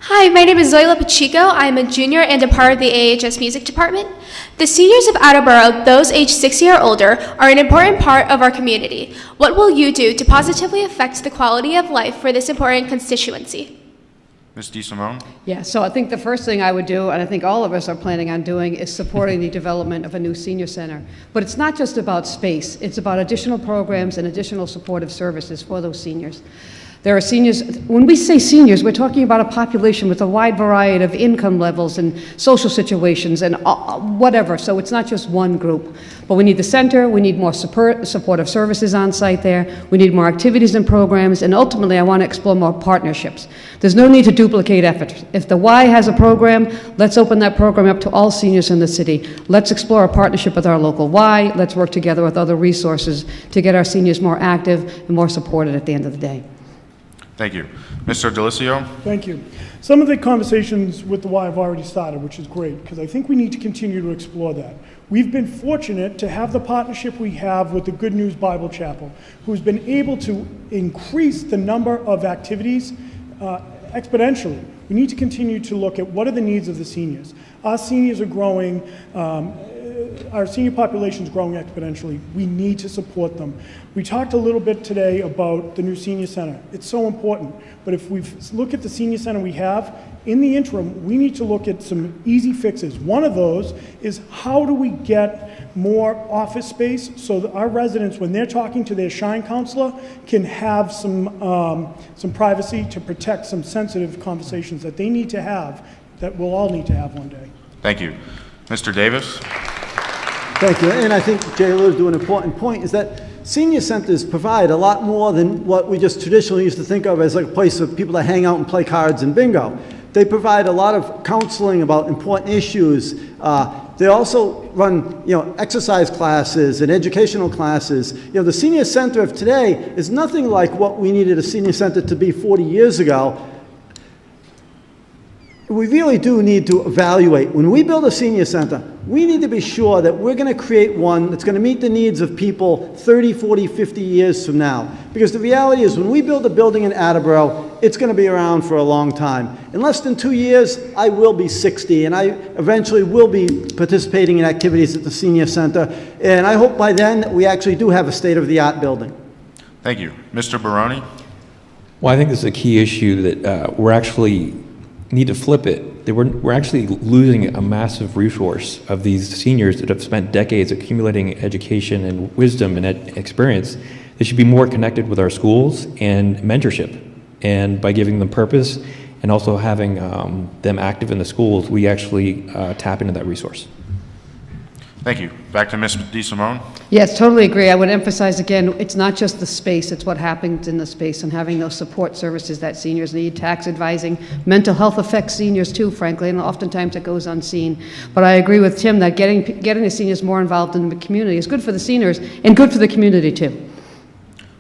S: Hi, my name is Zoila Pacheco. I am a junior and a part of the AHS Music Department. The seniors of Attleboro, those aged 60 or older, are an important part of our community. What will you do to positively affect the quality of life for this important constituency?
C: Ms. DeSimone?
H: Yeah, so I think the first thing I would do, and I think all of us are planning on doing, is supporting the development of a new senior center. But it's not just about space, it's about additional programs and additional supportive services for those seniors. There are seniors, when we say seniors, we're talking about a population with a wide variety of income levels and social situations and whatever, so it's not just one group. But we need the center, we need more supportive services on site there, we need more activities and programs, and ultimately I want to explore more partnerships. There's no need to duplicate efforts. If the Y has a program, let's open that program up to all seniors in the city. Let's explore a partnership with our local Y, let's work together with other resources to get our seniors more active and more supported at the end of the day.
C: Thank you. Mr. Delisio?
E: Thank you. Some of the conversations with the Y have already started, which is great, because I think we need to continue to explore that. We've been fortunate to have the partnership we have with the Good News Bible Chapel, who's been able to increase the number of activities exponentially. We need to continue to look at what are the needs of the seniors. Our seniors are growing, our senior population is growing exponentially. We need to support them. We talked a little bit today about the new senior center. It's so important, but if we look at the senior center we have, in the interim, we need to look at some easy fixes. One of those is how do we get more office space so that our residents, when they're talking to their Shine counselor, can have some privacy to protect some sensitive conversations that they need to have, that we'll all need to have one day.
C: Thank you. Mr. Davis?
F: Thank you. And I think Jay alluded to an important point, is that senior centers provide a lot more than what we just traditionally used to think of as like a place for people to hang out and play cards and bingo. They provide a lot of counseling about important issues. They also run, exercise classes and educational classes. The senior center of today is nothing like what we needed a senior center to be 40 years ago. We really do need to evaluate. When we build a senior center, we need to be sure that we're going to create one that's going to meet the needs of people 30, 40, 50 years from now. Because the reality is, when we build a building in Attleboro, it's going to be around for a long time. In less than 2 years, I will be 60, and I eventually will be participating in activities at the senior center. And I hope by then that we actually do have a state-of-the-art building.
C: Thank you. Mr. Baroni?
G: Well, I think this is a key issue that we're actually need to flip it. We're actually losing a massive resource of these seniors that have spent decades accumulating education and wisdom and experience. They should be more connected with our schools and mentorship. And by giving them purpose and also having them active in the schools, we actually tap into that resource.
C: Thank you. Back to Ms. DeSimone.
H: Yes, totally agree. I would emphasize again, it's not just the space, it's what happens in the space and having those support services that seniors need. Tax advising, mental health affects seniors too, frankly, and oftentimes it goes unseen. But I agree with Tim that getting the seniors more involved in the community is good for the seniors and good for the community too.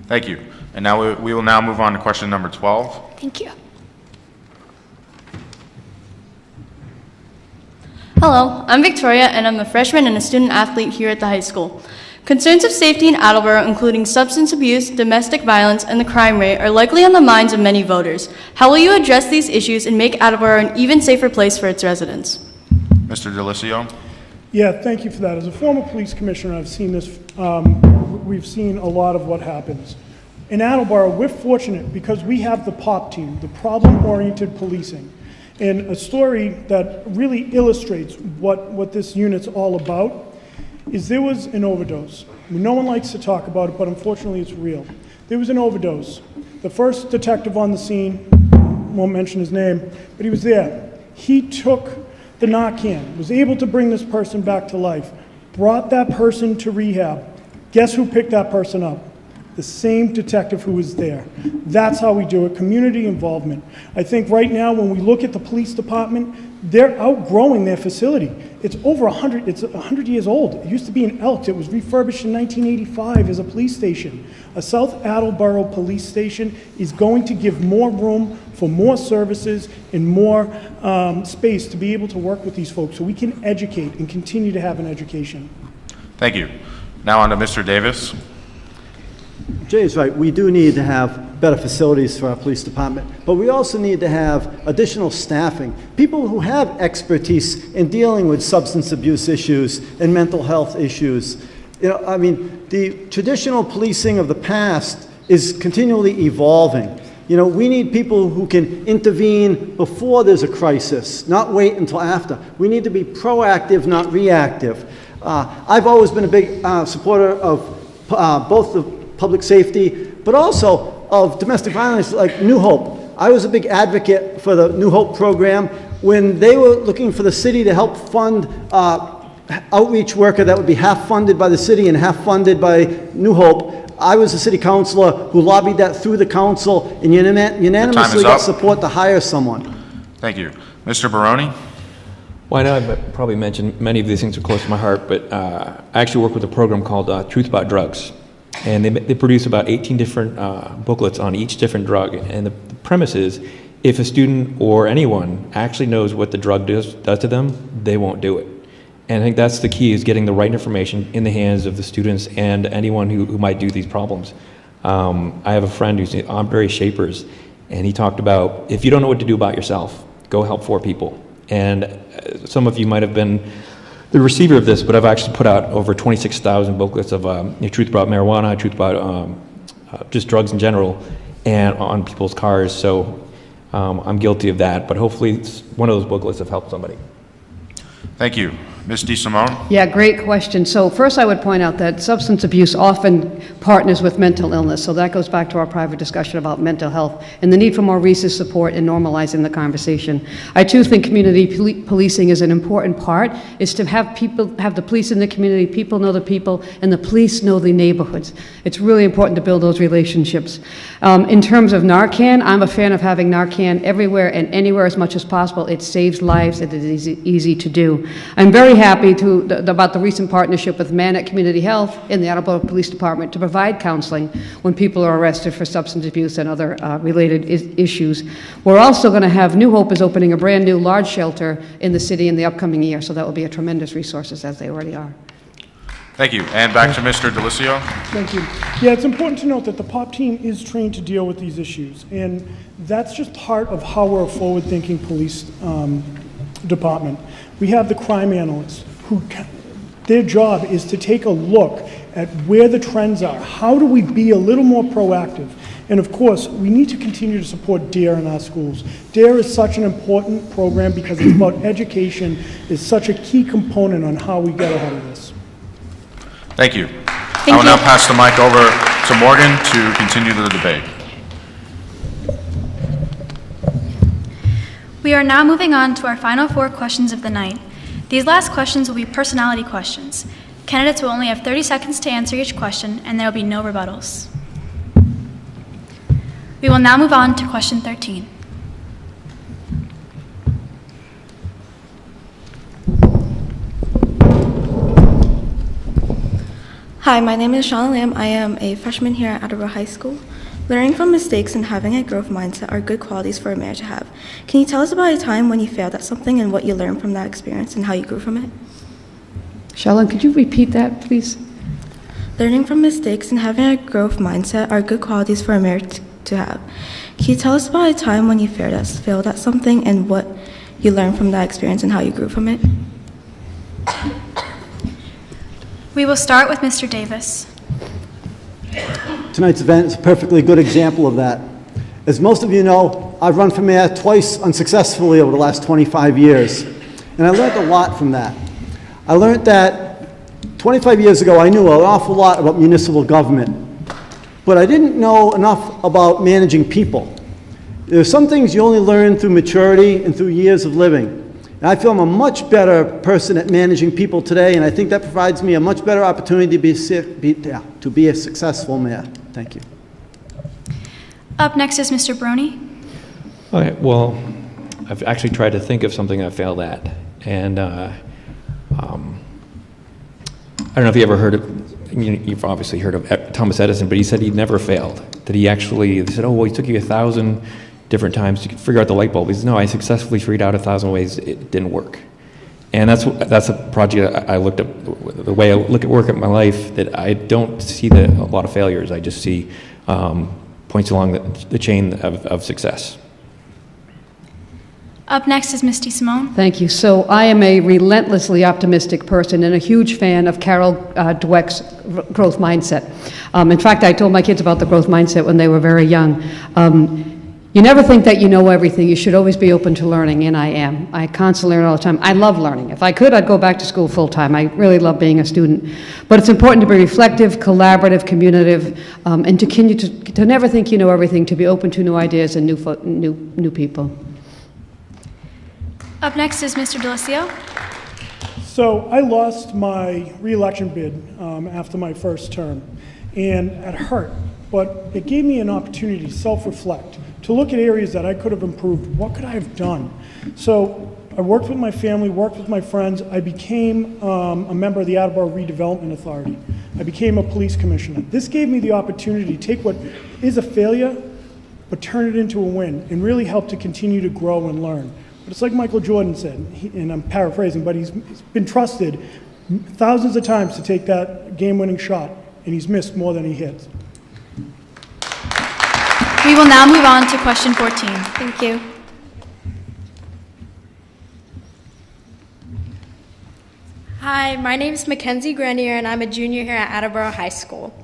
C: Thank you. And now we will now move on to question number 12.
S: Thank you.
T: Hello, I'm Victoria, and I'm a freshman and a student athlete here at the high school. Concerns of safety in Attleboro, including substance abuse, domestic violence, and the crime rate, are likely on the minds of many voters. How will you address these issues and make Attleboro an even safer place for its residents?
C: Mr. DeLisio.
E: Yeah, thank you for that. As a former police commissioner, I've seen this, we've seen a lot of what happens. In Attleboro, we're fortunate because we have the POP team, the problem-oriented policing. And a story that really illustrates what this unit's all about is there was an overdose. No one likes to talk about it, but unfortunately it's real. There was an overdose. The first detective on the scene, won't mention his name, but he was there. He took the Narcan, was able to bring this person back to life, brought that person to rehab. Guess who picked that person up? The same detective who was there. That's how we do it, community involvement. I think right now when we look at the police department, they're outgrowing their facility. It's over 100, it's 100 years old. It used to be in Elk. It was refurbished in 1985 as a police station. A South Attleboro police station is going to give more room for more services and more space to be able to work with these folks so we can educate and continue to have an education.
C: Thank you. Now on to Mr. Davis.
F: Jay is right. We do need to have better facilities for our police department, but we also need to have additional staffing, people who have expertise in dealing with substance abuse issues and mental health issues. You know, I mean, the traditional policing of the past is continually evolving. You know, we need people who can intervene before there's a crisis, not wait until after. We need to be proactive, not reactive. I've always been a big supporter of both the public safety, but also of domestic violence like New Hope. I was a big advocate for the New Hope program when they were looking for the city to help fund outreach worker that would be half funded by the city and half funded by New Hope. I was a city councilor who lobbied that through the council and unanimously got support to hire someone.
C: Thank you. Mr. Baroni?
G: Well, I know I've probably mentioned many of these things are close to my heart, but I actually work with a program called Truth About Drugs. And they produce about 18 different booklets on each different drug. And the premise is, if a student or anyone actually knows what the drug does to them, they won't do it. And I think that's the key, is getting the right information in the hands of the students and anyone who might do these problems. I have a friend who's Andre Shapers, and he talked about, if you don't know what to do about yourself, go help 4 people. And some of you might have been the receiver of this, but I've actually put out over 26,000 booklets of truth about marijuana, truth about just drugs in general, and on people's cars. So I'm guilty of that, but hopefully one of those booklets have helped somebody.
C: Thank you. Ms. DeSimone?
H: Yeah, great question. So first I would point out that substance abuse often partners with mental illness. So that goes back to our private discussion about mental health and the need for more resource support in normalizing the conversation. I too think community policing is an important part, is to have people, have the police in the community, people know the people, and the police know the neighborhoods. It's really important to build those relationships. In terms of Narcan, I'm a fan of having Narcan everywhere and anywhere as much as possible. It saves lives, it is easy to do. I'm very happy about the recent partnership with Manic Community Health and the Attleboro Police Department to provide counseling when people are arrested for substance abuse and other related issues. We're also going to have New Hope is opening a brand new large shelter in the city in the upcoming year, so that will be a tremendous resource, as they already are.
C: Thank you. And back to Mr. DeLisio.
E: Thank you. Yeah, it's important to note that the POP team is trained to deal with these issues, and that's just part of how we're a forward-thinking police department. We have the crime analysts who, their job is to take a look at where the trends are. How do we be a little more proactive? And of course, we need to continue to support DARE in our schools. DARE is such an important program because it's about education, is such a key component on how we get ahead of this.
C: Thank you. I will now pass the mic over to Morgan to continue the debate.
D: We are now moving on to our final 4 questions of the night. These last questions will be personality questions. Candidates will only have 30 seconds to answer each question, and there will be no rebuttals. We will now move on to question 13.
U: Hi, my name is Shauna Lamb. I am a freshman here at Attleboro High School. Learning from mistakes and having a growth mindset are good qualities for a mayor to have. Can you tell us about a time when you failed at something and what you learned from that experience and how you grew from it?
H: Charlene, could you repeat that, please?
U: Learning from mistakes and having a growth mindset are good qualities for a mayor to have. Can you tell us about a time when you failed at something and what you learned from that experience and how you grew from it?
D: We will start with Mr. Davis.
F: Tonight's event is a perfectly good example of that. As most of you know, I've run for mayor twice unsuccessfully over the last 25 years, and I learned a lot from that. I learned that 25 years ago I knew an awful lot about municipal government, but I didn't know enough about managing people. There are some things you only learn through maturity and through years of living. And I feel I'm a much better person at managing people today, and I think that provides me a much better opportunity to be a successful mayor. Thank you.
D: Up next is Mr. Brony.
G: Okay, well, I've actually tried to think of something I failed at, and I don't know if you ever heard of, you've obviously heard of Thomas Edison, but he said he never failed. That he actually, they said, oh, well, it took you 1,000 different times to figure out the light bulb. He said, no, I successfully figured out 1,000 ways it didn't work. And that's a project I looked at, the way I look at work at my life, that I don't see a lot of failures. I just see points along the chain of success.
D: Up next is Misty Simone.
H: Thank you. So I am a relentlessly optimistic person and a huge fan of Carol Dweck's growth mindset. In fact, I told my kids about the growth mindset when they were very young. You never think that you know everything. You should always be open to learning, and I am. I constantly learn all the time. I love learning. If I could, I'd go back to school full time. I really love being a student. But it's important to be reflective, collaborative, communicative, and to continue to never think you know everything, to be open to new ideas and new people.
D: Up next is Mr. Delisio.
E: So I lost my re-election bid after my first term, and it hurt. But it gave me an opportunity to self-reflect, to look at areas that I could have improved. What could I have done? So I worked with my family, worked with my friends. I became a member of the Attleboro Redevelopment Authority. I became a police commissioner. This gave me the opportunity to take what is a failure, but turn it into a win and really help to continue to grow and learn. But it's like Michael Jordan said, and I'm paraphrasing, but he's been trusted thousands of times to take that game-winning shot, and he's missed more than he hits.
D: We will now move on to question 14.
S: Thank you. Hi, my name is Mackenzie Grenier, and I'm a junior here at Attleboro High School.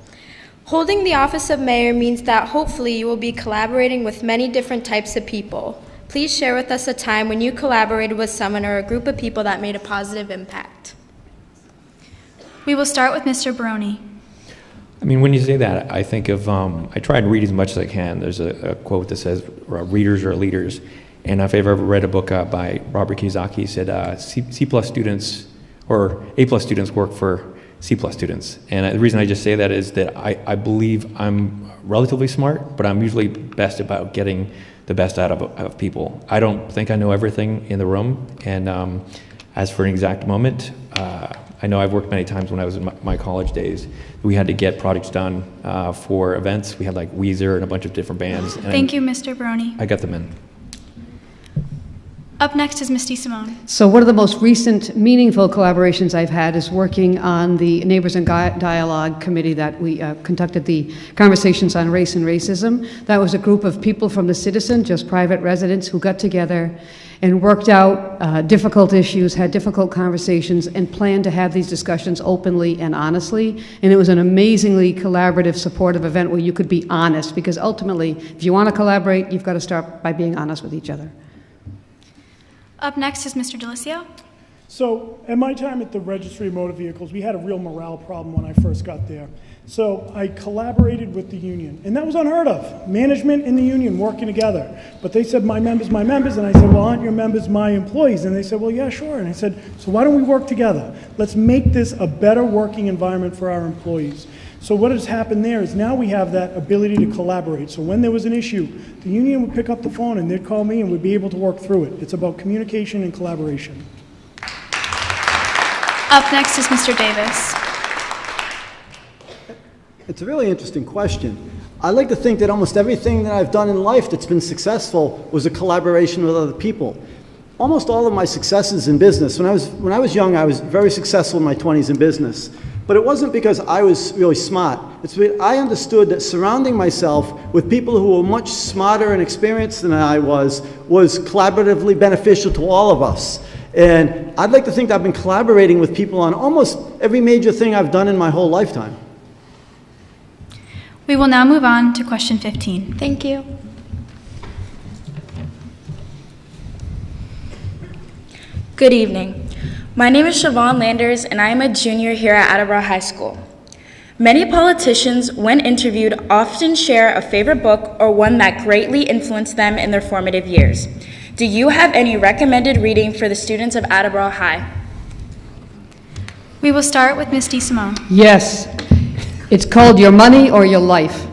S: Holding the office of mayor means that hopefully you will be collaborating with many different types of people. Please share with us a time when you collaborated with someone or a group of people that made a positive impact.
D: We will start with Mr. Baroni.
G: I mean, when you say that, I think of, I try to read as much as I can. There's a quote that says, readers are leaders. And if I've ever read a book by Robert Kiyosaki, he said, C plus students, or A plus students work for C plus students. And the reason I just say that is that I believe I'm relatively smart, but I'm usually best about getting the best out of people. I don't think I know everything in the room. And as for an exact moment, I know I've worked many times when I was in my college days. We had to get projects done for events. We had like Weezer and a bunch of different bands.
D: Thank you, Mr. Baroni.
G: I got them in.
D: Up next is Misty Simone.
H: So one of the most recent meaningful collaborations I've had is working on the Neighbors and Dialogue Committee that we conducted the conversations on race and racism. That was a group of people from the citizen, just private residents, who got together and worked out difficult issues, had difficult conversations, and planned to have these discussions openly and honestly. And it was an amazingly collaborative, supportive event where you could be honest, because ultimately, if you want to collaborate, you've got to start by being honest with each other.
D: Up next is Mr. Delisio.
E: So at my time at the Registry of Motor Vehicles, we had a real morale problem when I first got there. So I collaborated with the union, and that was unheard of. Management and the union working together. But they said, my members, and I said, well, aren't your members my employees? And they said, well, yeah, sure. And I said, so why don't we work together? Let's make this a better working environment for our employees. So what has happened there is now we have that ability to collaborate. So when there was an issue, the union would pick up the phone and they'd call me and we'd be able to work through it. It's about communication and collaboration.
D: Up next is Mr. Davis.
F: It's a really interesting question. I like to think that almost everything that I've done in life that's been successful was a collaboration with other people. Almost all of my successes in business, when I was young, I was very successful in my 20s in business. But it wasn't because I was really smart. It's because I understood that surrounding myself with people who were much smarter and experienced than I was collaboratively beneficial to all of us. And I'd like to think that I've been collaborating with people on almost every major thing I've done in my whole lifetime.
D: We will now move on to question 15.
S: Thank you.
A: Good evening. My name is Siobhan Landers, and I am a junior here at Attleboro High School. Many politicians, when interviewed, often share a favorite book or one that greatly influenced them in their formative years. Do you have any recommended reading for the students of Attleboro High?
D: We will start with Ms. DeSimone.
H: Yes. It's called Your Money or Your Life.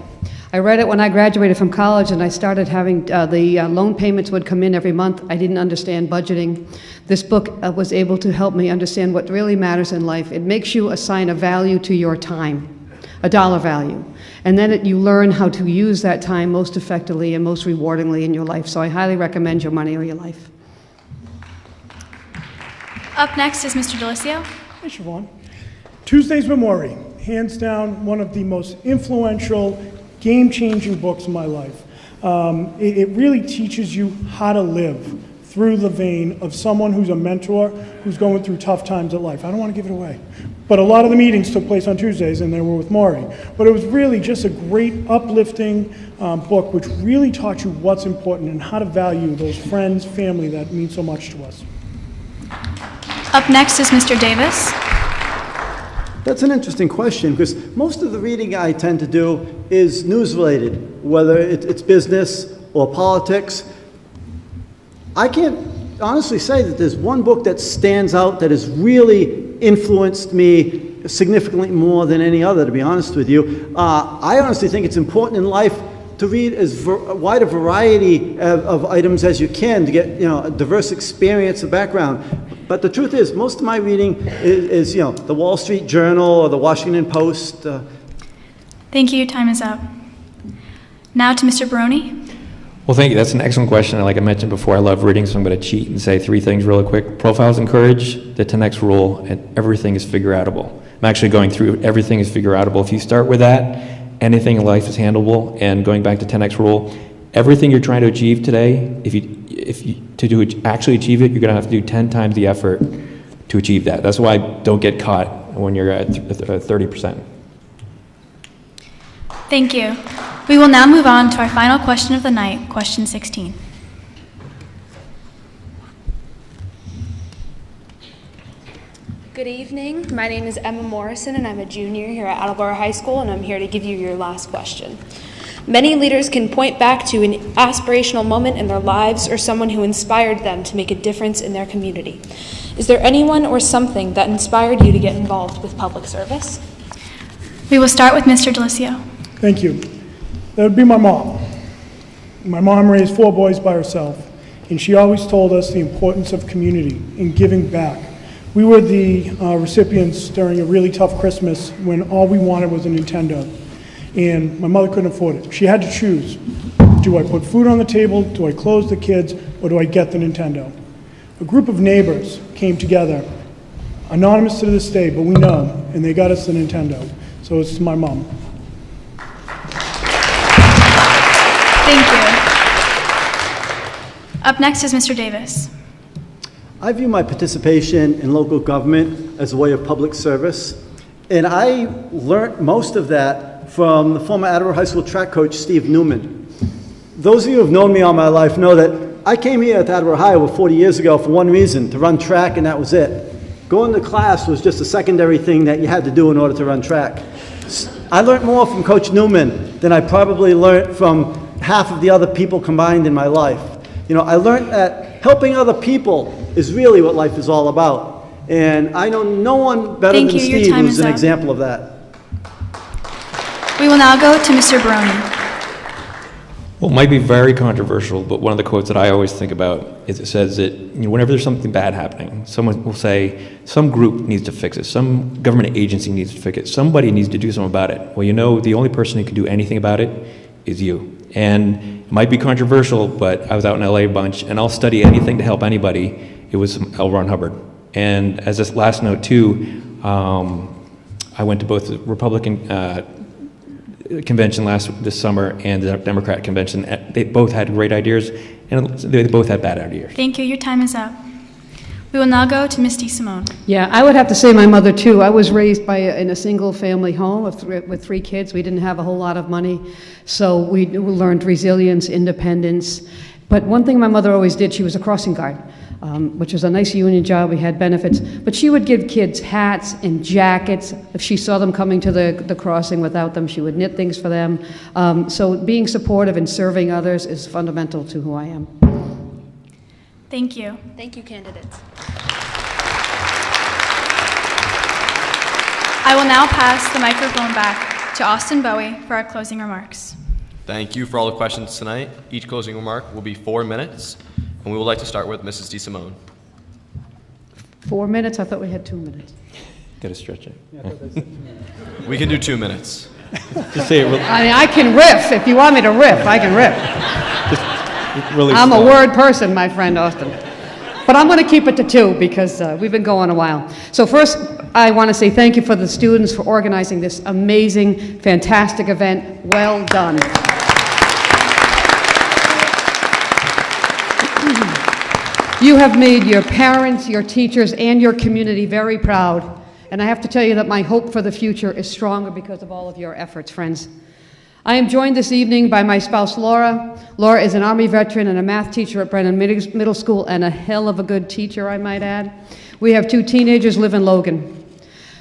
H: I read it when I graduated from college and I started having the loan payments would come in every month. I didn't understand budgeting. This book was able to help me understand what really matters in life. It makes you assign a value to your time, a dollar value. And then you learn how to use that time most effectively and most rewardingly in your life. So I highly recommend Your Money or Your Life.
D: Up next is Mr. Delisio.
E: Hey, Siobhan. Tuesdays with Maury, hands down one of the most influential, game-changing books in my life. It really teaches you how to live through the vein of someone who's a mentor, who's going through tough times at life. I don't want to give it away. But a lot of the meetings took place on Tuesdays, and they were with Maury. But it was really just a great, uplifting book, which really taught you what's important and how to value those friends, family that mean so much to us.
D: Up next is Mr. Davis.
F: That's an interesting question, because most of the reading I tend to do is news-related, whether it's business or politics. I can't honestly say that there's one book that stands out that has really influenced me significantly more than any other, to be honest with you. I honestly think it's important in life to read as wide a variety of items as you can to get a diverse experience and background. But the truth is, most of my reading is the Wall Street Journal or the Washington Post.
D: Thank you. Time is up. Now to Mr. Baroni.
G: Well, thank you. That's an excellent question. Like I mentioned before, I love reading, so I'm going to cheat and say 3 things really quick. Profiles and Courage, the 10X Rule, and Everything is Figure-Outable. I'm actually going through Everything is Figure-Outable. If you start with that, anything in life is handleable. And going back to 10X Rule, everything you're trying to achieve today, actually achieve it, you're going to have to do 10 times the effort to achieve that. That's why don't get caught when you're at 30%.
D: Thank you. We will now move on to our final question of the night, question 16.
V: Good evening. My name is Emma Morrison, and I'm a junior here at Attleboro High School, and I'm here to give you your last question. Many leaders can point back to an aspirational moment in their lives or someone who inspired them to make a difference in their community. Is there anyone or something that inspired you to get involved with public service?
D: We will start with Mr. Delisio.
E: Thank you. That would be my mom. My mom raised 4 boys by herself, and she always told us the importance of community and giving back. We were the recipients during a really tough Christmas when all we wanted was a Nintendo, and my mother couldn't afford it. She had to choose. Do I put food on the table, do I clothe the kids, or do I get the Nintendo? A group of neighbors came together, anonymous to this day, but we know, and they got us the Nintendo. So it's my mom.
D: Thank you. Up next is Mr. Davis.
F: I view my participation in local government as a way of public service, and I learned most of that from the former Attleboro High School track coach, Steve Newman. Those of you who have known me all my life know that I came here at Attleboro High over 40 years ago for one reason, to run track, and that was it. Going to class was just a secondary thing that you had to do in order to run track. I learned more from Coach Newman than I probably learned from half of the other people combined in my life. You know, I learned that helping other people is really what life is all about. And I know no one better than Steve who's an example of that.
D: We will now go to Mr. Baroni.
G: Well, it might be very controversial, but one of the quotes that I always think about is it says that whenever there's something bad happening, someone will say, some group needs to fix it, some government agency needs to fix it, somebody needs to do something about it. Well, the only person who can do anything about it is you. And it might be controversial, but I was out in LA a bunch, and I'll study anything to help anybody. It was L. Ron Hubbard. And as this last note too, I went to both the Republican convention this summer and the Democrat convention. They both had great ideas, and they both had bad ideas.
D: Thank you. Your time is up. We will now go to Misty Simone.
H: Yeah, I would have to say my mother too. I was raised in a single family home with 3 kids. We didn't have a whole lot of money, so we learned resilience, independence. But one thing my mother always did, she was a crossing guard, which was a nice union job. We had benefits. But she would give kids hats and jackets. If she saw them coming to the crossing without them, she would knit things for them. So being supportive and serving others is fundamental to who I am.
D: Thank you.
V: Thank you, candidates.
D: I will now pass the microphone back to Austin Bowie for our closing remarks.
M: Thank you for all the questions tonight. Each closing remark will be 4 minutes, and we would like to start with Mrs. DeSimone.
H: 4 minutes? I thought we had 2 minutes.
G: Got to stretch it.
M: We can do 2 minutes.
G: Just say it really.
H: I mean, I can riff. If you want me to riff, I can riff.
G: Really
H: I'm
G: slow.
H: a word person, my friend Austin. But I'm going to keep it to 2 because we've been going a while. So first, I want to say thank you for the students for organizing this amazing, fantastic event. Well done. You have made your parents, your teachers, and your community very proud. And I have to tell you that my hope for the future is stronger because of all of your efforts, friends. I am joined this evening by my spouse, Laura. Laura is an Army veteran and a math teacher at Brennan Middle School, and a hell of a good teacher, I might add. We have 2 teenagers live in Logan.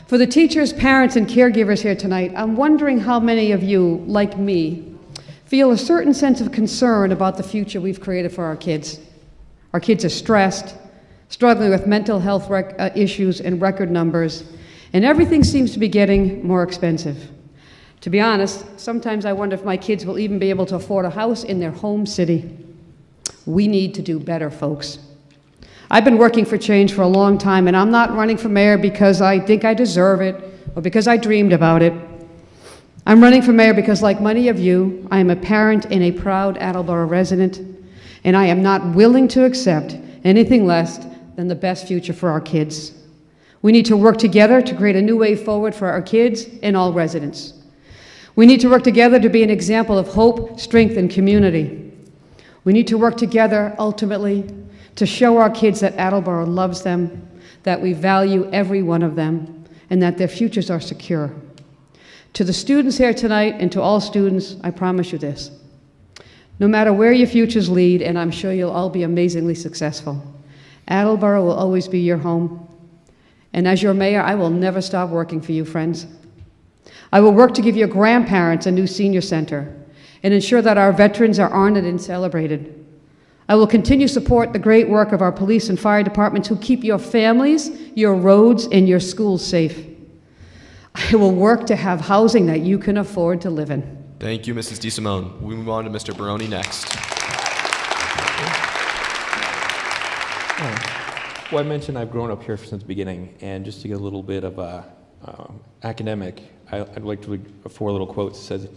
H: For the teachers, parents, and caregivers here tonight, I'm wondering how many of you, like me, feel a certain sense of concern about the future we've created for our kids. Our kids are stressed, struggling with mental health issues in record numbers, and everything seems to be getting more expensive. To be honest, sometimes I wonder if my kids will even be able to afford a house in their home city. We need to do better, folks. I've been working for change for a long time, and I'm not running for mayor because I think I deserve it or because I dreamed about it. I'm running for mayor because, like many of you, I am a parent and a proud Attleboro resident, and I am not willing to accept anything less than the best future for our kids. We need to work together to create a new way forward for our kids and all residents. We need to work together to be an example of hope, strength, and community. We need to work together, ultimately, to show our kids that Attleboro loves them, that we value every one of them, and that their futures are secure. To the students here tonight and to all students, I promise you this. No matter where your futures lead, and I'm sure you'll all be amazingly successful, Attleboro will always be your home. And as your mayor, I will never stop working for you, friends. I will work to give your grandparents a new senior center and ensure that our veterans are honored and celebrated. I will continue to support the great work of our police and fire departments who keep your families, your roads, and your schools safe. I will work to have housing that you can afford to live in.
M: Thank you, Mrs. DeSimone. We move on to Mr. Baroni next.
G: Well, I mentioned I've grown up here since the beginning, and just to get a little bit of academic, I'd like to read 4 little quotes. It says,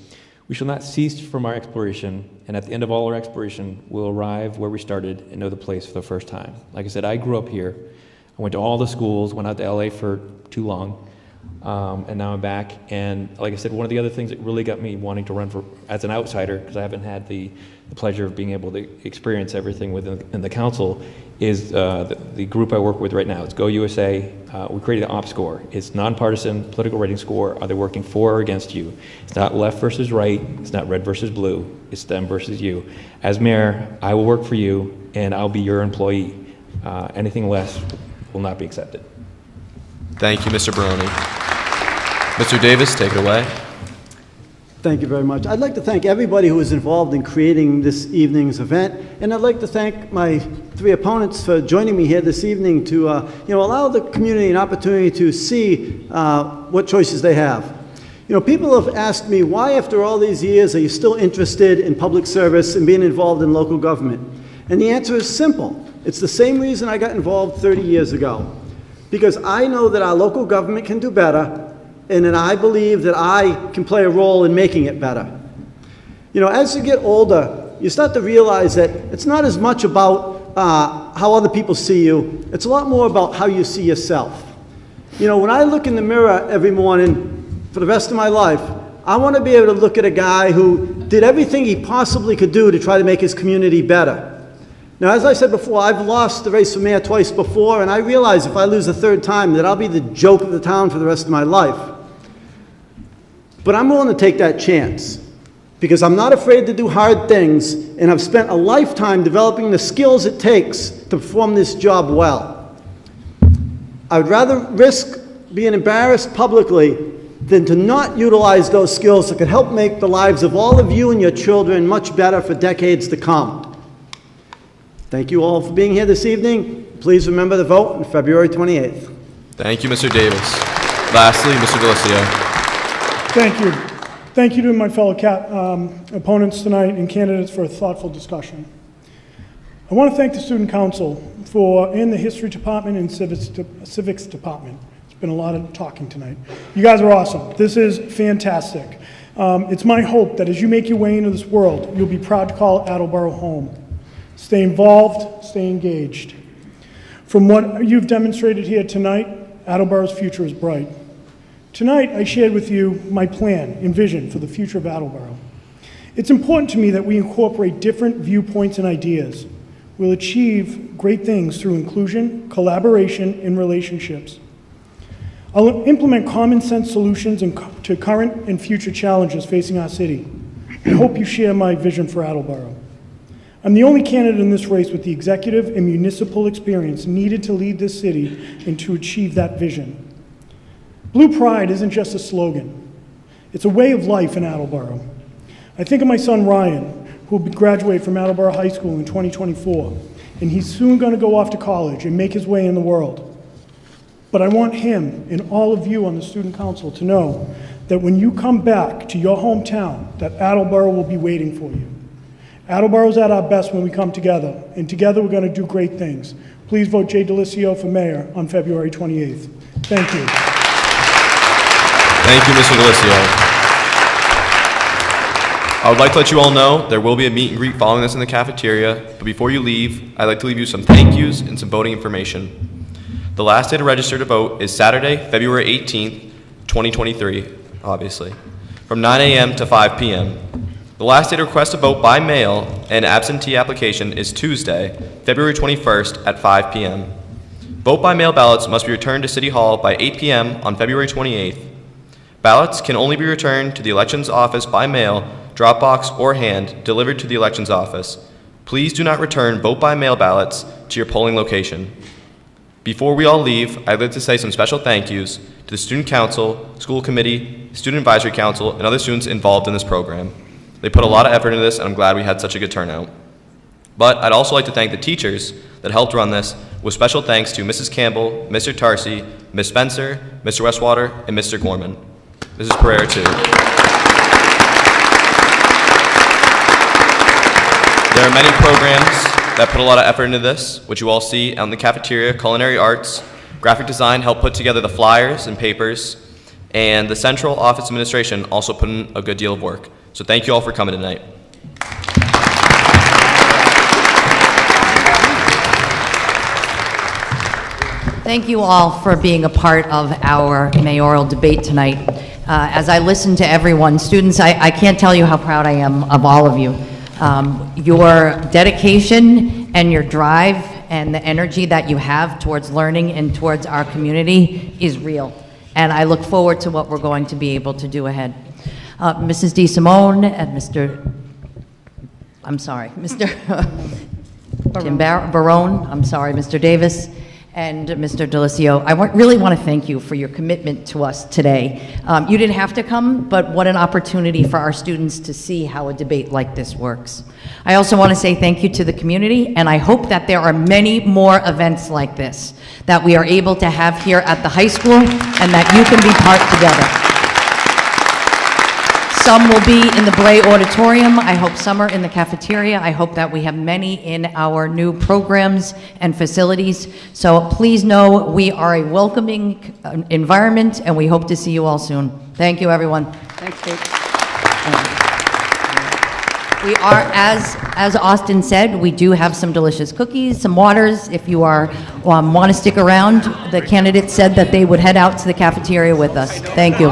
G: "We shall not cease from our exploration, and at the end of all our exploration, we'll arrive where we started and know the place for the first time." Like I said, I grew up here. I went to all the schools, went out to LA for too long, and now I'm back. And like I said, one of the other things that really got me wanting to run for as an outsider, because I haven't had the pleasure of being able to experience everything within the council, is the group I work with right now. It's Go USA. We created an ops score. It's nonpartisan political rating score. Are they working for or against you? It's not left versus right. It's not red versus blue. It's them versus you. As mayor, I will work for you, and I'll be your employee. Anything less will not be accepted.
M: Thank you, Mr. Baroni. Mr. Davis, take it away.
F: Thank you very much. I'd like to thank everybody who was involved in creating this evening's event, and I'd like to thank my three opponents for joining me here this evening to allow the community an opportunity to see what choices they have. People have asked me, why after all these years are you still interested in public service and being involved in local government? And the answer is simple. It's the same reason I got involved 30 years ago. Because I know that our local government can do better, and that I believe that I can play a role in making it better. As you get older, you start to realize that it's not as much about how other people see you, it's a lot more about how you see yourself. When I look in the mirror every morning for the rest of my life, I want to be able to look at a guy who did everything he possibly could do to try to make his community better. Now, as I said before, I've lost the race for mayor twice before, and I realize if I lose a third time that I'll be the joke of the town for the rest of my life. But I'm willing to take that chance because I'm not afraid to do hard things, and I've spent a lifetime developing the skills it takes to perform this job well. I would rather risk being embarrassed publicly than to not utilize those skills that could help make the lives of all of you and your children much better for decades to come. Thank you all for being here this evening. Please remember to vote on February 28th.
M: Thank you, Mr. Davis. Lastly, Mr. Delisio.
E: Thank you. Thank you to my fellow opponents tonight and candidates for a thoughtful discussion. I want to thank the Student Council and the History Department and Civics Department. It's been a lot of talking tonight. You guys are awesome. This is fantastic. It's my hope that as you make your way into this world, you'll be proud to call Attleboro home. Stay involved, stay engaged. From what you've demonstrated here tonight, Attleboro's future is bright. Tonight, I shared with you my plan and vision for the future of Attleboro. It's important to me that we incorporate different viewpoints and ideas. We'll achieve great things through inclusion, collaboration, and relationships. I'll implement common sense solutions to current and future challenges facing our city. I hope you share my vision for Attleboro. I'm the only candidate in this race with the executive and municipal experience needed to lead this city and to achieve that vision. Blue Pride isn't just a slogan. It's a way of life in Attleboro. I think of my son Ryan, who will graduate from Attleboro High School in 2024, and he's soon going to go off to college and make his way in the world. But I want him and all of you on the Student Council to know that when you come back to your hometown, that Attleboro will be waiting for you. Attleboro's at our best when we come together, and together we're going to do great things. Please vote Jay Delisio for mayor on February 28th. Thank you.
M: Thank you, Mr. Delisio. I would like to let you all know there will be a meet and greet following this in the cafeteria, but before you leave, I'd like to leave you some thank yous and some voting information. The last day to register to vote is Saturday, February 18th, 2023, obviously, from 9 a.m. to 5 p.m. The last day to request a vote by mail and absentee application is Tuesday, February 21st at 5 p.m. Vote by mail ballots must be returned to City Hall by 8 p.m. on February 28th. Ballots can only be returned to the elections office by mail, drop box, or hand, delivered to the elections office. Please do not return vote by mail ballots to your polling location. Before we all leave, I'd like to say some special thank yous to the Student Council, School Committee, Student Advisory Council, and other students involved in this program. They put a lot of effort into this, and I'm glad we had such a good turnout. But I'd also like to thank the teachers that helped run this, with special thanks to Mrs. Campbell, Mr. Tarsi, Ms. Spencer, Mr. Westwater, and Mr. Gorman. Mrs. Pereira, too. There are many programs that put a lot of effort into this, which you all see out in the cafeteria. Culinary arts, graphic design helped put together the flyers and papers, and the central office administration also put in a good deal of work. So thank you all for coming tonight.
B: Thank you all for being a part of our mayoral debate tonight. As I listen to everyone, students, I can't tell you how proud I am of all of you. Your dedication and your drive and the energy that you have towards learning and towards our community is real. And I look forward to what we're going to be able to do ahead. Mrs. DeSimone and Mr. Tim Barone, I'm sorry, Mr. Davis, and Mr. Delisio, I really want to thank you for your commitment to us today. You didn't have to come, but what an opportunity for our students to see how a debate like this works. I also want to say thank you to the community, and I hope that there are many more events like this that we are able to have here at the high school and that you can be part together. Some will be in the Bray Auditorium. I hope some are in the cafeteria. I hope that we have many in our new programs and facilities. So please know we are a welcoming environment, and we hope to see you all soon. Thank you, everyone.
H: Thanks, Kate.
B: We are, as Austin said, we do have some delicious cookies, some waters. If you want to stick around, the candidates said that they would head out to the cafeteria with us. Thank you.